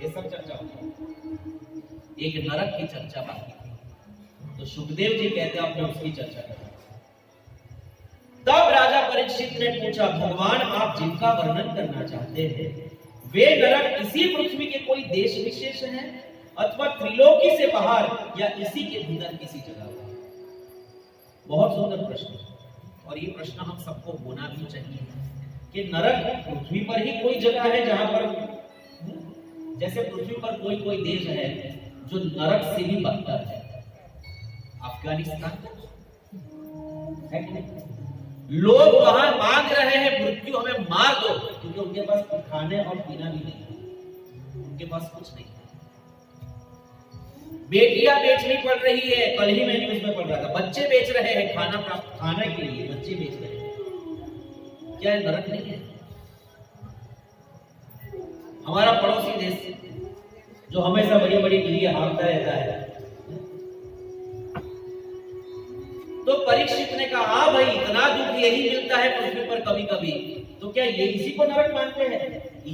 ये सब चर्चा हो गई। एक नरक की चर्चा बाकी थी, तो सुखदेव जी कहते हैं आपने उसकी चर्चा करें। तब राजा परीक्षित ने पूछा, भगवान आप जिनका वर्णन करना चाहते हैं वे नरक इसी पृथ्वी के कोई देश विशेष है अथवा त्रिलोकी से बाहर या इसी के भीतर किसी जगह? बहुत सुंदर प्रश्न, और ये प्रश्न हम सबको होना भी चाहिए कि नरक पृथ्वी पर ही कोई जगह है जहां पर, जैसे पृथ्वी पर कोई कोई देश है जो नरक से भी बदतर है। अफगानिस्तान है कि नहीं? लोग वहां मांग रहे हैं मृत्यु, हमें मार दो, क्योंकि उनके पास खाने और पीना भी नहीं है, उनके पास कुछ नहीं है। बेटियां बेचनी पड़ रही है, कल ही मैं न्यूज में पढ़ रहा था, बच्चे बेच रहे हैं खाने के लिए, बच्चे बेच रहे हैं। क्या है नरक नहीं है? हमारा पड़ोसी देश जो हमेशा बड़ी बड़ी गिरियां हाँकता रहता है, तो परीक्षित ने कहा हाँ भाई इतना दुख यही मिलता है पृथ्वी पर कभी कभी, तो क्या ये इसी को नरक मानते हैं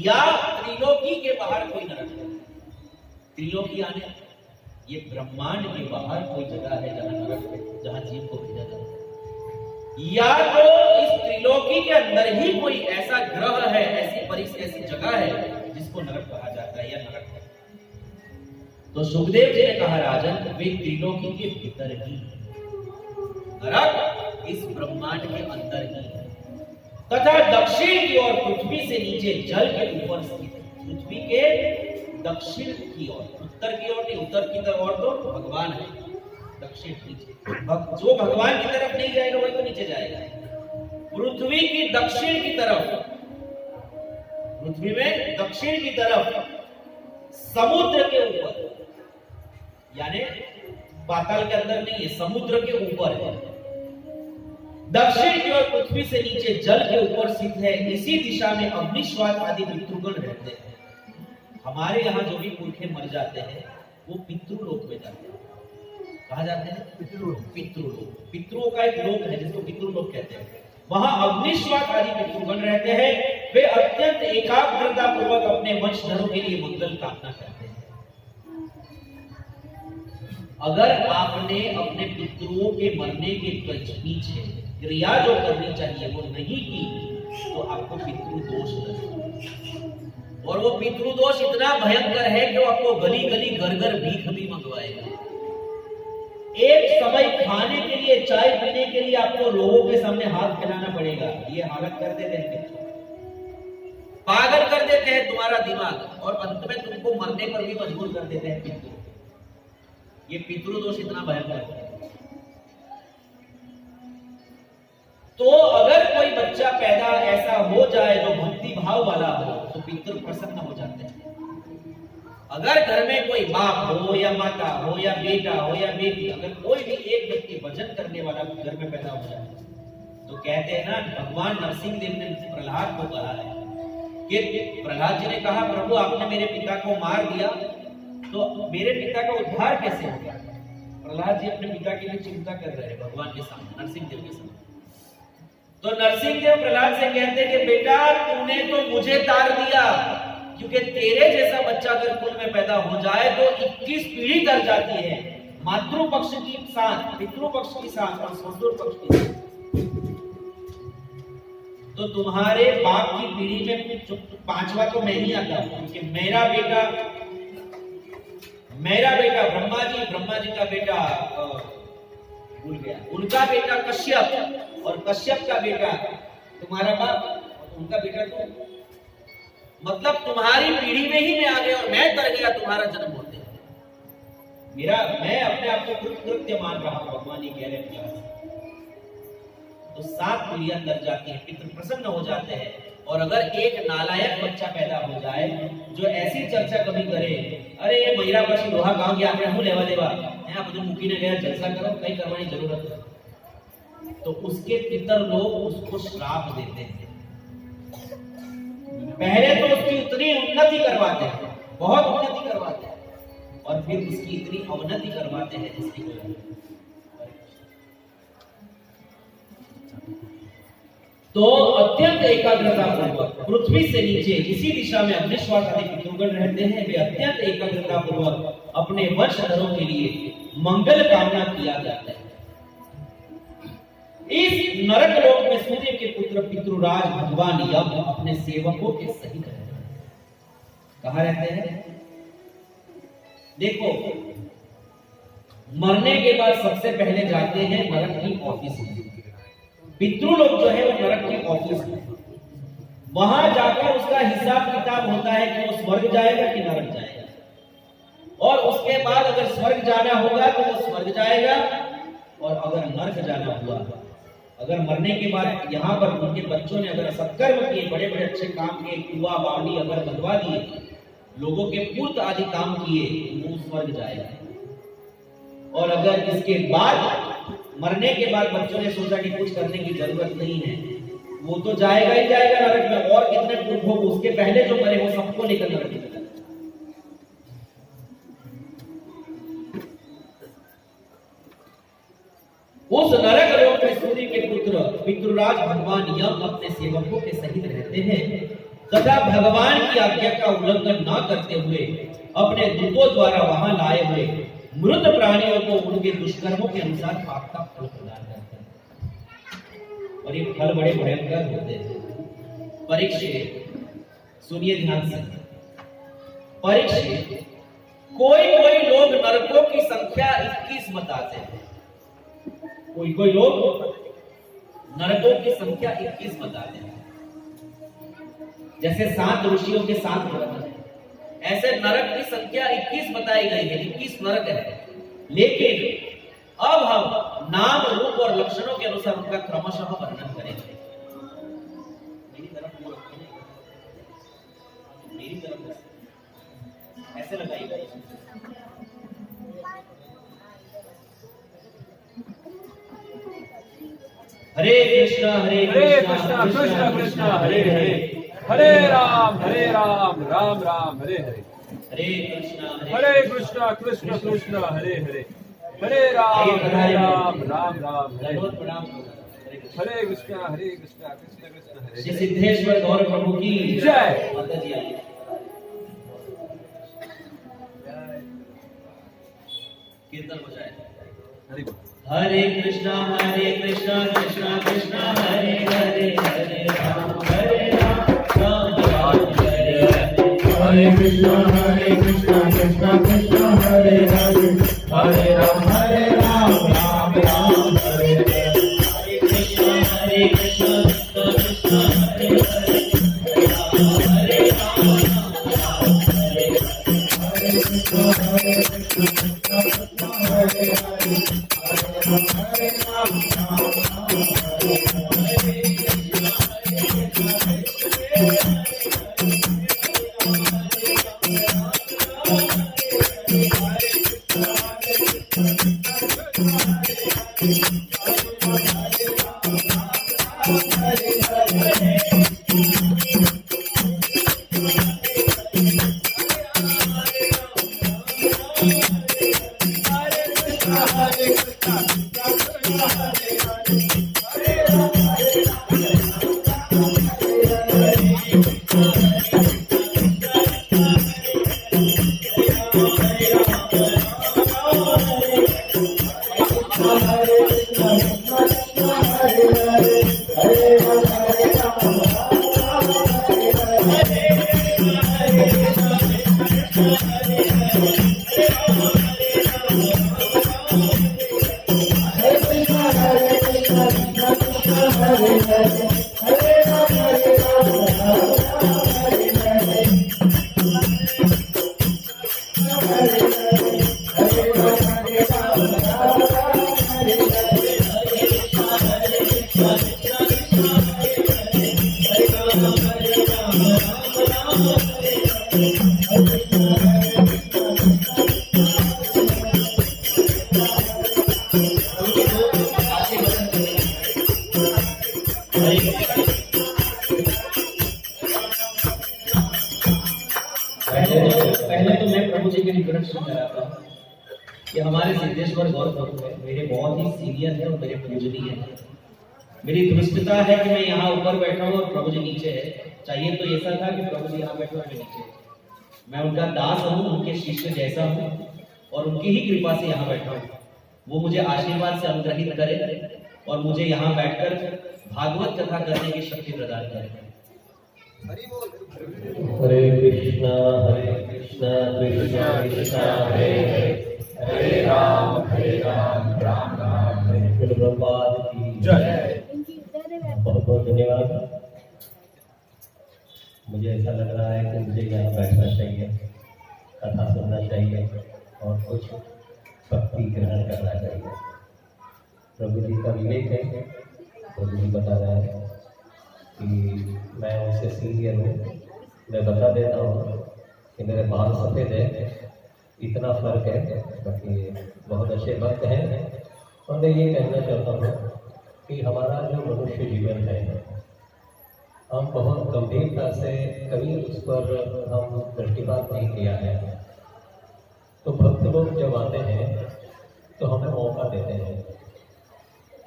या त्रिलोकी के बाहर कोई नरक है? त्रिलोकी आने ये ब्रह्मांड के बाहर कोई जगह है जहां नरक है, जहां जीव को भेजा जाता है, या तो इस त्रिलोकी के अंदर ही कोई ऐसा ग्रह है, ऐसी जगह है जिसको नरक कहा जाता है या नरक है। तो सुखदेव जी ने कहा राजन वे त्रिलोकी के भीतर ही, नरक इस ब्रह्मांड के अंदर ही है, तथा दक्षिण की ओर पृथ्वी से नीचे जल के ऊपर स्थित है। पृथ्वी के दक्षिण की ओर, उत्तर की ओर नहीं, उत्तर की तरफ और तो भगवान है, दक्षिण नीचे, जो भगवान की तरफ नहीं जाएगा वही तो नीचे जाएगा। पृथ्वी की दक्षिण की तरफ, पृथ्वी में दक्षिण की तरफ समुद्र के ऊपर, यानी पाताल के अंदर नहीं है, समुद्र के ऊपर है। दक्षिण की ओर पृथ्वी से नीचे जल के ऊपर स्थित है। इसी दिशा में अग्निश्वास आदि पितृगण रहते हैं। हमारे यहाँ जो भी पुरखे मर जाते हैं वो पितृलोक में जाते हैं। कहा जाते हैं पितृलोक। पितरों का एक लोक है जिसको पितृलोक कहते हैं। वहां अग्निश्वास आदि पितृगण रहते हैं। वे अत्यंत एकाग्रता पूर्वक अपने वंशधरों के लिए मंगल कामना करते हैं। अगर आपने अपने पितरों के मरने के पीछे क्रिया जो करनी चाहिए वो नहीं की तो आपको पितृदोष लगेगा, और वो पितृदोष इतना भयंकर है कि वो आपको गली गली घर घर भीख भी मंगवाएगा। एक समय खाने के लिए, चाय पीने के लिए आपको लोगों के सामने हाथ फैलाना पड़ेगा। ये हालत कर देते हैं, पागल कर देते हैं तुम्हारा दिमाग, और अंत में तुमको मरने पर भी मजबूर कर देते हैं पितृ। ये पितृदोष इतना भयंकर है। तो अगर कोई बच्चा पैदा ऐसा हो जाए जो भक्ति भाव वाला हो तो पितृ प्रसन्न हो जाते हैं। अगर घर में कोई बाप हो या माता हो या बेटा हो या बेटी, अगर कोई भी एक व्यक्ति भजन करने वाला घर में पैदा हो जाए तो कहते हैं ना, भगवान नरसिंह देव ने प्रहलाद को कहा है कि प्रहलाद जी ने कहा प्रभु आपने मेरे पिता को मार दिया तो मेरे पिता का उद्धार कैसे होगा? प्रहलाद जी अपने पिता के लिए चिंता कर रहे हैं भगवान के सामने, नरसिंह देव के सामने। तो नरसिंह देव प्रहलाद से कहते हैं कि बेटा तूने तो मुझे तार दिया, क्योंकि तेरे जैसा बच्चा अगर कुल में पैदा हो जाए तो 21 पीढ़ी तर जाती है, मातृ पक्ष की साथ, पितृ पक्ष की साथ और ससुर पक्ष की साथ। तो तुम्हारे बाप की पीढ़ी में 5वां तो मैं ही आता हूं, क्योंकि मेरा बेटा मेरा बेटा ब्रह्मा जी का बेटा भूल गया, उनका बेटा कश्यप, और कश्यप का बेटा तुम्हारा बाप, उनका बेटा तुम। मतलब तुम्हारी पीढ़ी में ही मैं आ गया और मैं तर गया तुम्हारा जन्म होते। मैं अपने आप को कृत्य मान रहा हूं, भगवान ये कह रहे हैं। तो 7 पीढ़ियां तर जाती है, पितृ प्रसन्न हो जाते हैं। और अगर एक नालायक बच्चा पैदा हो जाए जो ऐसी चर्चा कभी करे, अरे ये महिला पक्षी लोहा गांव गया अपने हूं लेवा देवा यहाँ બધું મૂકીને ગયા जलसा करो, कहीं करवानी जरूरत है, तो उसके पितर लोग उसको श्राप देते हैं। पहले तो उसकी उतनी उन्नति करवाते हैं, बहुत उन्नति करवाते हैं, और फिर उसकी इतनी अवनति करवाते हैं जिसकी कोई। तो अत्यंत एकाग्रता पूर्वक पृथ्वी से नीचे इसी दिशा में अग्निश्वास आदि पितृगण रहते हैं। वे अत्यंत एकाग्रता पूर्वक अपने वंशधरों के लिए मंगल कामना किया जाता है। इस नरक लोक में सूर्य के पुत्र पितृराज भगवान यम अपने सेवकों के सहित रहते हैं। कहां रहते हैं? देखो, मरने के बाद सबसे पहले जाते हैं नरक की ऑफिस में। पितृलोक जो है वो नरक की ऑफिस है। वहां जाकर उसका हिसाब किताब होता है कि वो स्वर्ग जाएगा कि नरक जाएगा, और उसके बाद अगर स्वर्ग जाना होगा तो वो स्वर्ग जाएगा, और अगर नरक जाना हुआ, अगर मरने के बाद यहाँ पर उनके बच्चों ने अगर सत्कर्म किए, बड़े बड़े अच्छे काम किए, कुआ बावड़ी अगर बनवा दिए, लोगों के पूर्त आदि काम किए, वो स्वर्ग जाएगा। और अगर इसके बाद मरने के बाद बच्चों ने सोचा कि कुछ करने की जरूरत नहीं है, वो तो जाएगा ही जाएगा नरक में, और कितने पुरुष हो उसके पहले जो मरे वो सबको लेकर नरक में। उस नरक लोक में सूर्य के पुत्र पितृराज भगवान यम अपने सेवकों के सहित रहते हैं, तथा भगवान की आज्ञा का उल्लंघन न करते हुए अपने दूतों द्वारा वहां लाए हुए मृत प्राणियों को उनके दुष्कर्मों के अनुसार पाप का फल प्रदान करते हैं। और ये फल बड़े भयंकर होते हैं। परीक्षित, सुनिए ध्यान से, परीक्षित, कोई लोग नरकों की संख्या 21 बताते हैं। कोई लोग नरकों की संख्या 21 बताते हैं। जैसे 7 ऋषियों के 7 नरक हैं, ऐसे नरक की संख्या 21 बताई गई है, 21 नरक है। लेकिन अब हम नाम, रूप और लक्षणों के अनुसार उनका क्रमशः वर्णन करेंगे। मेरी तरफ ऐसे लगाइएगा। हरे कृष्णा कृष्णा कृष्णा हरे हरे, हरे राम राम राम हरे हरे, हरे कृष्णा कृष्ण कृष्ण हरे हरे, हरे राम राम राम हरे हरे, कृष्णा कृष्ण कृष्ण हरे। श्री सिद्धेश्वर गौर प्रभु की जय। माता जी आइए। कीर्तन बजाए। हरि बोल। हरे कृष्णा कृष्णा कृष्ण हरे हरे, हरे राम राम राम हरे हरे। हरे कृष्णा कृष्णा कृष्ण हरे हरे, हरे राम राम राम हरे हरे। हरे कृष्णा कृष्णा कृष्ण हरे हरे, हरे राम राम हरे हरे। हरे कृष्णा कृष्णा कृष्ण हरे हरे, हरे राम राम हरे हरे। हरे पहले तो मैं प्रभु जी के इंट्रोडक्शन कराता हूँ। ये हमारे सिद्धेश्वर गौर प्रभु है, मेरे बहुत ही सीनियर है और मेरे पूजनीय है। मेरी दृष्टता है कि मैं यहाँ ऊपर बैठा हूँ और प्रभु जी नीचे है। चाहिए तो ऐसा था कि प्रभु जी यहाँ बैठे और मैं नीचे। मैं उनका दास हूँ, उनके शिष्य जैसा हूँ और उनकी ही कृपा से यहाँ बैठा हूँ। वो मुझे आशीर्वाद से अनुग्रहित करे और मुझे यहाँ बैठकर भागवत कथा करने की शक्ति प्रदान करे। हरे कृष्णा कृष्णा कृष्णा हरे हरे, हरे राम राम राम हरे हरे। प्रभुपाद की जय। बहुत बहुत धन्यवाद। मुझे ऐसा लग रहा है कि मुझे यहाँ बैठना चाहिए, कथा सुनना चाहिए और कुछ भक्ति ग्रहण करना चाहिए। प्रभु जी का विवेक है। प्रभु जी बता रहे हैं कि मैं उनसे सीनियर हूँ। मैं बता देता हूँ कि मेरे बाल सफ़ेद है, इतना फर्क है, बाकी बहुत अच्छे भक्त हैं। और मैं ये कहना चाहता हूँ कि हमारा जो मनुष्य जीवन है, हम बहुत गंभीरता से कभी उस पर हम दृष्टिपात नहीं किया है। तो भक्त लोग जब आते हैं तो हमें मौका देते हैं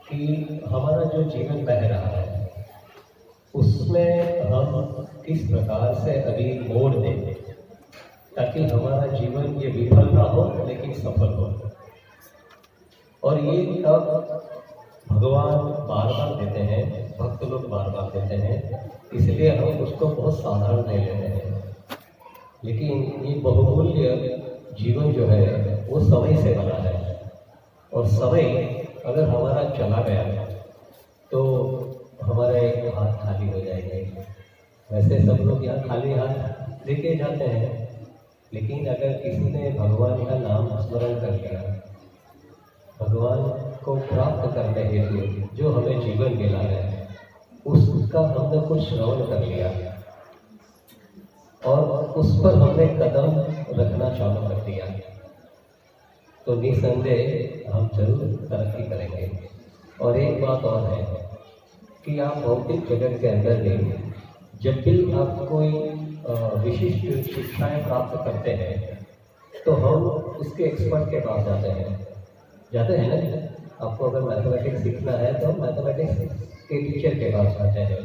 कि हमारा जो जीवन बह रहा है उसमें हम किस प्रकार से अभी मोड़ दें ताकि हमारा जीवन ये विफल ना हो लेकिन सफल हो। और ये तब भगवान बार बार देते हैं, भक्त लोग बार बार देते हैं, इसलिए हम उसको बहुत साधारण ले लेते हैं। लेकिन ये बहुमूल्य जीवन जो है वो समय से बना है और समय अगर हमारा चला गया तो हमारे हाथ खाली हो जाएंगे। वैसे सब लोग यहाँ खाली हाथ लेके जाते हैं, लेकिन अगर किसी ने भगवान का नाम स्मरण कर लिया, भगवान को प्राप्त करने के लिए जो हमें जीवन मिला है उसका हमने कुछ श्रवण कर लिया और उस पर हमने कदम रखना चालू कर दिया तो निसंदेह हम जरूर तरक्की करेंगे। और एक बात और है कि आप भौतिक जगत के अंदर भी जब भी आप कोई विशिष्ट शिक्षाएं प्राप्त करते हैं तो हम उसके एक्सपर्ट के पास जाते हैं ना। आपको अगर मैथमेटिक्स सीखना है तो मैथमेटिक्स के टीचर के पास जाते हैं।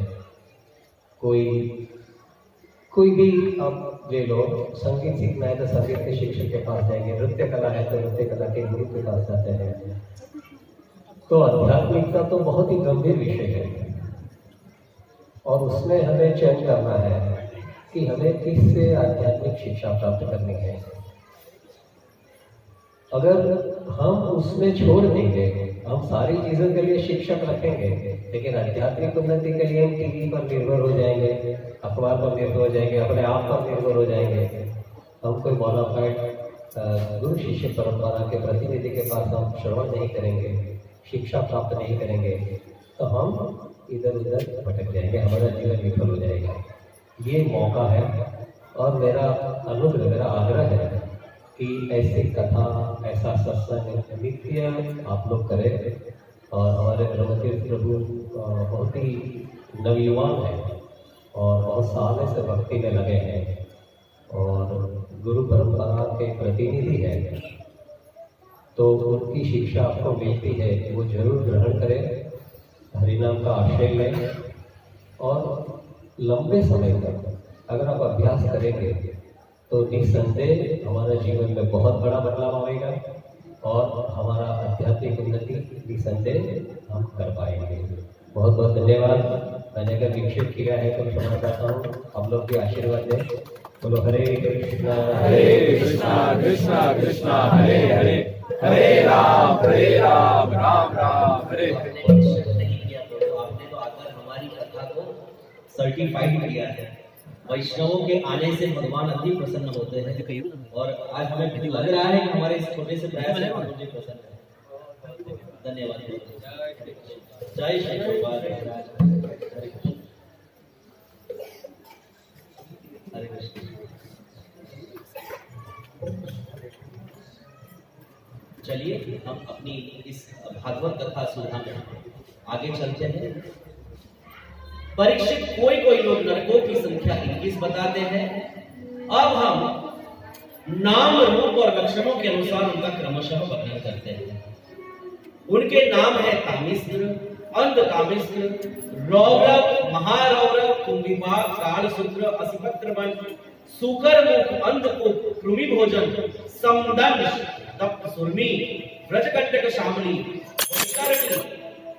कोई भी आप ले लो, संगीत सीखना है तो संगीत के शिक्षक के पास जाएंगे, नृत्य कला है तो नृत्य कला के गुरु के पास जाते हैं। तो आध्यात्मिकता तो बहुत ही गंभीर विषय है और उसमें हमें चयन करना है कि हमें किससे आध्यात्मिक शिक्षा प्राप्त करनी है। अगर हम उसमें छोड़ देंगे, हम सारी चीज़ों के लिए शिक्षक रखेंगे लेकिन आध्यात्मिक उन्नति के लिए हम टीवी पर निर्भर हो जाएंगे, अखबार पर निर्भर हो जाएंगे, अपने आप पर निर्भर हो जाएंगे। हम कोई बोनाफाइड गुरु शिष्य परंपरा के प्रतिनिधि के पास हम श्रवण नहीं करेंगे, शिक्षा प्राप्त नहीं करेंगे तो हम इधर उधर भटक जाएंगे, हमारा जीवन विफल हो जाएगा। ये मौका है और मेरा अनुग्रह, मेरा आग्रह है कि ऐसी कथा, ऐसा सत्संग नित्य आप लोग करें। और हमारे ब्रह्मतीर्थ प्रभु बहुत ही नवयुवान हैं और बहुत सालों से भक्ति में लगे हैं और गुरु परंपरा के प्रतिनिधि हैं, तो उनकी शिक्षा आपको मिलती है, वो जरूर ग्रहण करें, हरिनाम का आश्रय लें और लंबे समय तक अगर आप अभ्यास करेंगे तो निसंदेह हमारे जीवन में बहुत बड़ा बदलाव आएगा और हमारा आध्यात्मिक उन्नति निसंदेह हम कर पाएंगे। बहुत बहुत धन्यवाद। मैंने अगर विक्षेप किया है तो क्षमा चाहता हूँ, हम लोग भी आशीर्वाद दें। बोलो हरे कृष्णा कृष्णा कृष्णा हरे हरे, हरे राम राम राम हरे हरे। नहीं किया तो आपने तो आकर हमारी कथा को सर्टिफाइड किया है। वैष्णवों के आने से भगवान अति प्रसन्न होते हैं और आज हमें लग रहा है कि हमारे इस छोटे से प्रयास से मुझे प्रसन्न है। धन्यवाद। जय श्री प्रभुपाद। हरे कृष्ण। चलिए हम अपनी इस भागवत कथा सुधा में आगे चलते हैं। परीक्षित कोई कोई लोग नरकों की संख्या 21 बताते हैं। अब हम नाम, रूप और लक्षणों के अनुसार उनका क्रमशः वर्णन करते हैं। उनके नाम है तामिस्र, अंधकामिस्र, रौरव, महारौरव, कुंभिपाक, कालसूत्र, असिपत्रमन, सुकरमुख, अंधकुप, कृमिभोजन, समदंश, तप्तसुर्मी, व्रजकंटक शामली, वैतरणी,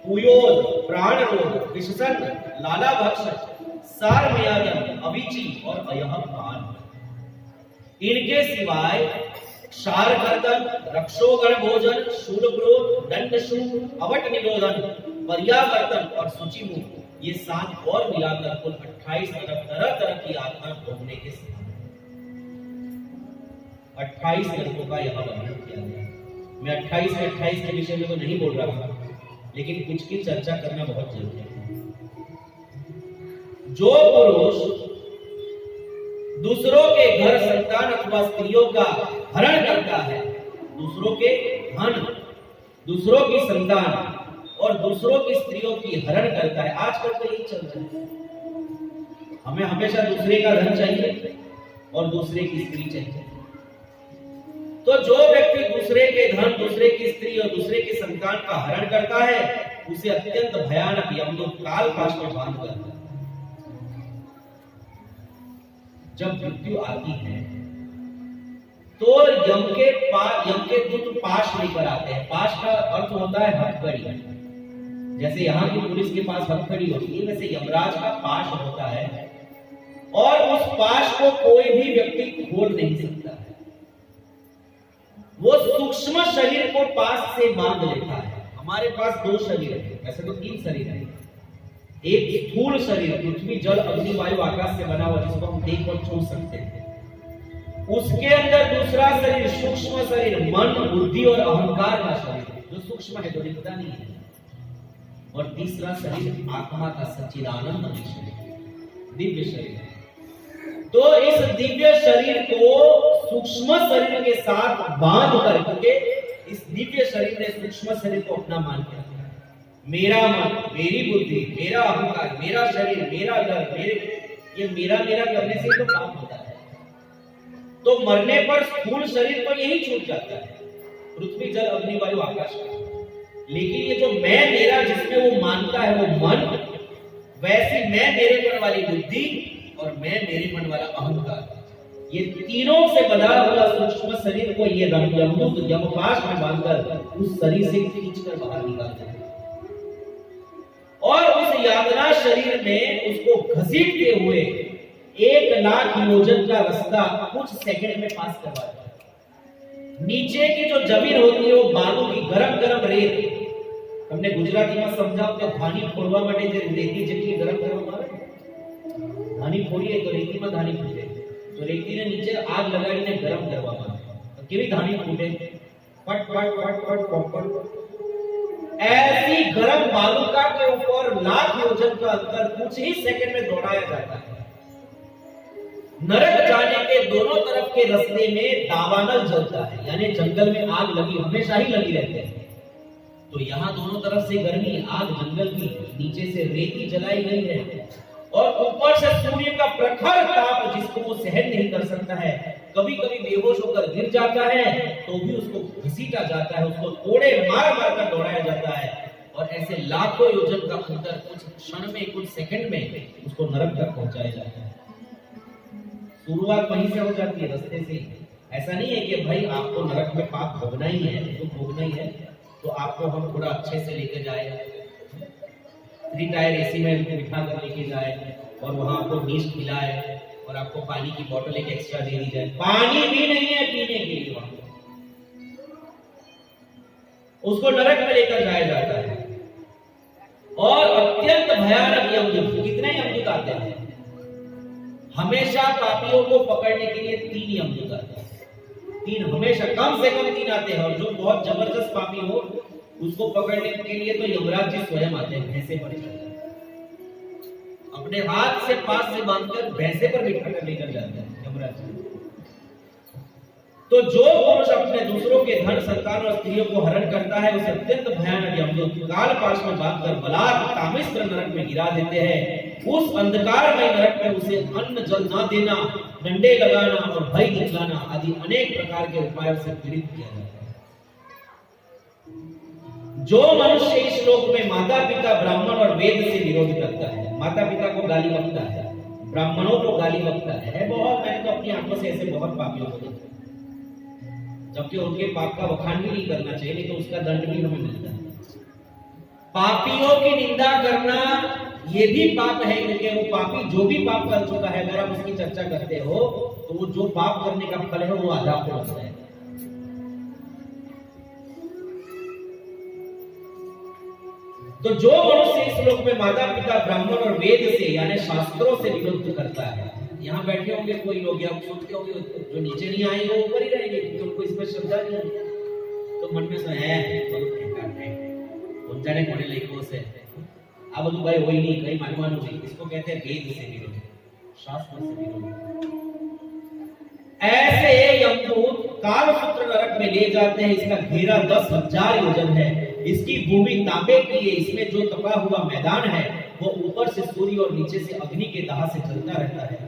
पुयोद, प्राणरोध, विषसन, लालाभक्ष, सारमेयादन, अविची और अयहपान। इनके सिवाय क्षारकर्दन, रक्षोगण भोजन, शूलग्रोध, दंडशूल, अवट निरोधन, पर्यावर्तन और शुचिमुख, ये 7 और मिलाकर कुल 28 तरह तरह की आत्मा भोगने के 28 नरकों का यहाँ वर्णन किया गया। मैं 28 के विषय में तो नहीं बोल रहा हूं, लेकिन कुछ की चर्चा करना बहुत जरूरी है। जो पुरुष दूसरों के घर, संतान अथवा स्त्रियों का हरण करता है, दूसरों के धन, दूसरों की संतान और दूसरों की स्त्रियों की हरण करता है, आजकल तो यही चल रहा है। हमें हमेशा दूसरे का धन चाहिए और दूसरे की स्त्री चाहिए। तो जो व्यक्ति दूसरे के धन, दूसरे की स्त्री और दूसरे की संतान का हरण करता है, उसे अत्यंत भयानक यमदूत कालपाश में बांध करता है। जब मृत्यु आती है तो यम के दूत पाश लेकर आते हैं। पाश का अर्थ होता है हथकड़ी। जैसे यहाँ की पुलिस के पास हथकड़ी होती है, वैसे यमराज का पाश होता है और उस पाश को कोई भी व्यक्ति खोल नहीं सकता है। वो सूक्ष्म शरीर को पास से बांध लेता है। हमारे पास 2 शरीर है, वैसे तो 3 शरीर है। एक स्थूल शरीर पृथ्वी, जल, अग्नि, वायु, आकाश से बना हुआ, जिसको हम देख और छू सकते हैं। उसके अंदर दूसरा शरीर, सूक्ष्म शरीर, मन, बुद्धि और अहंकार का शरीर, जो सूक्ष्म है, जो दिखता नहीं है। और तीसरा शरीर आत्मा का सच्चिदानंद शरीर, दिव्य शरीर। तो इस दिव्य शरीर को सूक्ष्म शरीर के साथ बांध करके इस दिव्य शरीर ने सूक्ष्म शरीर को अपना मान लिया। मेरा मन, मेरी बुद्धि, मेरा अहंकार, मेरा शरीर, मेरा घर, ये मेरा करने से तो काम होता है। तो मरने पर स्थूल शरीर तो यही छूट जाता है, पृथ्वी, जल, अग्नि, वायु, आकाश का। लेकिन ये जो मैं मेरा जिसमें वो मानता है, वो मन, वैसी मैं मेरेपन वाली बुद्धि और मैं मेरे मन वाला अहंकार, ये तीनों से बना हुआ सूक्ष्म शरीर को ये यमदूत यमपाश में बांधकर उस शरीर से खींचकर बाहर निकालते हैं और उस यातना शरीर में उसको घसीटते हुए 1 लाख योजन का रास्ता कुछ सेकंड में पास करवाते हैं। नीचे की जो जमीन होती है वो बालू की गरम रेत, हमने गुजराती में समझाओ तो धानी फोड़वा માટે જે રેતી જેટલી ગરમ કરવામાં આવે, धानी फोड़ीए तो रेती में धानी फूटे, तो रेती ने नीचे आग लगाड़ीने गरम કરવામાં આવે तो केवी धानी फूटे, फट फट फट फट फट। ऐसी गरम बालूका के ऊपर लाख योजन का अंतर कुछ ही सेकंड में दौड़ाया जाता है। नरक जाने के दोनों तरफ के रास्ते में दावानल जलता है, यानी जंगल में आग लगी, हमेशा ही लगी रहती है। तो यहाँ दोनों तरफ से गर्मी, आग जंगल की, नीचे से रेती जलाई गई है और ऊपर से सूर्य का प्रखर ताप जिसको वो सहन नहीं कर सकता है। कभी कभी बेहोश होकर गिर जाता है तो भी उसको घसीटा जाता है, उसको कोड़े मार मार कर दौड़ाया जाता है और ऐसे लाखों योजन का अंतर कुछ क्षण में, कुछ सेकंड में उसको नरक तक पहुंचाया जाता है। शुरुआत वहीं से हो जाती है, रास्ते से। ऐसा नहीं है कि भाई आपको नरक में पाप भोगना ही है, तो भोगना ही है, तो आपको हम थोड़ा अच्छे से लेके जाए, 3 टायर एसी में बिठा कर लेके जाए और वहां आपको मीट खिलाए और आपको पानी की बोतल एक एक्स्ट्रा दे दी जाए। पानी भी नहीं है पीने के लिए, वहां उसको नरक में लेकर जाया जाता है। और अत्यंत भयानक यमदूत, कितने यमदूत आते हैं? हमेशा पापियों को पकड़ने के लिए 3 यमदूत आते हैं, 3 हमेशा, कम से कम 3 आते हैं। और जो बहुत जबरदस्त पापी हो उसको पकड़ने के लिए तो यमराज जी स्वयं आते हैं, भैंसे पर अपने हाथ से पास से बांधकर भैंसे पर बिठा कर लेकर जाते हैं यमराज जी। तो जो पुरुष अपने दूसरों के धन, संतान और स्त्रियों को हरण करता है, उसे अत्यंत भयानक यमदूत कालपाश में बांधकर बलात् तामिस्र नरक में गिरा देते हैं। उस अंधकारमय नरक में उसे अन्न जल न देना, डंडे लगाना और भय दिखलाना आदि अनेक प्रकार के उपायों से पीड़ित किया जाता है। जो मनुष्य इस लोक में माता पिता ब्राह्मण और वेद से विरोध करता है, माता पिता को गाली बकता है, ब्राह्मणों को गाली बकता है, बहुत, मैंने तो अपनी आंखों से ऐसे बहुत पापियों को देखा, जबकि उनके पाप का बखान भी नहीं करना चाहिए, नहीं तो उसका दंड भी हमें मिलता है। पापियों की निंदा करना ये भी पाप है, क्योंकि वो पापी जो भी पाप कर चुका है, अगर आप उसकी चर्चा करते हो तो वो जो पाप करने का फल है वो आधा आपको लगता है। तो जो मनुष्य इस लोक में माता पिता ब्राह्मण और वेद से यानी शास्त्रों से विरुद्ध करता है, यहाँ बैठे होंगे कोई लोग, या सुनते होंगे, जो नीचे नहीं आएंगे वो ऊपर ही रहेंगे, क्योंकि उनको इसमें श्रद्धा नहीं है। तो मन में सो है जाने कोने लेखों से अब भाई वही नहीं, कई मानवान हुई, इसको कहते हैं वेद से विरोध, शास्त्र से विरोध। ऐसे यमदूत कालसूत्र नरक में ले जाते हैं। इसका घेरा 10,000 योजन है, इसकी भूमि तांबे की है, इसमें जो तपा हुआ मैदान है वो ऊपर से सूर्य और नीचे से अग्नि के दाह से जलता रहता है।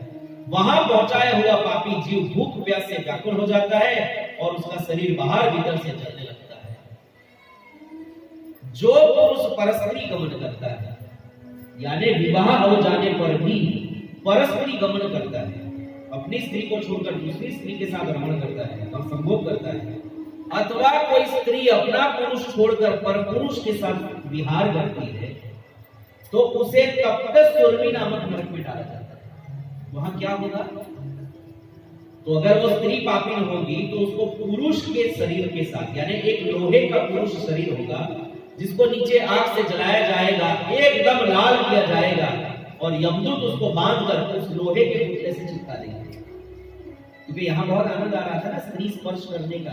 वहां पहुंचाया हुआ पापी जीव भूख प्यास से व्याकुल हो जाता है और उसका शरीर बाहर भीतर से जलने लगता है। जो पुरुष परस्त्री गमन करता है, यानी विवाह हो जाने पर भी परस्त्री गमन करता है, अपनी स्त्री को छोड़कर दूसरी स्त्री के साथ रमण करता है और संभोग करता है, अथवा कोई स्त्री अपना पुरुष छोड़कर पर पुरुष के साथ विहार करती है, तो उसे तप्त सुरभि नामक नरक में डाला जाता है। वहां क्या होगा? तो अगर वो स्त्री पापी होगी तो उसको पुरुष के शरीर के साथ, यानी एक लोहे का पुरुष शरीर होगा जिसको नीचे आग से जलाया जाएगा, एकदम लाल किया जाएगा और यमदूत उसको बांधकर उस लोहे के पुतले से चिपका देंगे। क्योंकि यहाँ बहुत आनंद आ रहा था ना स्त्री स्पर्श करने का,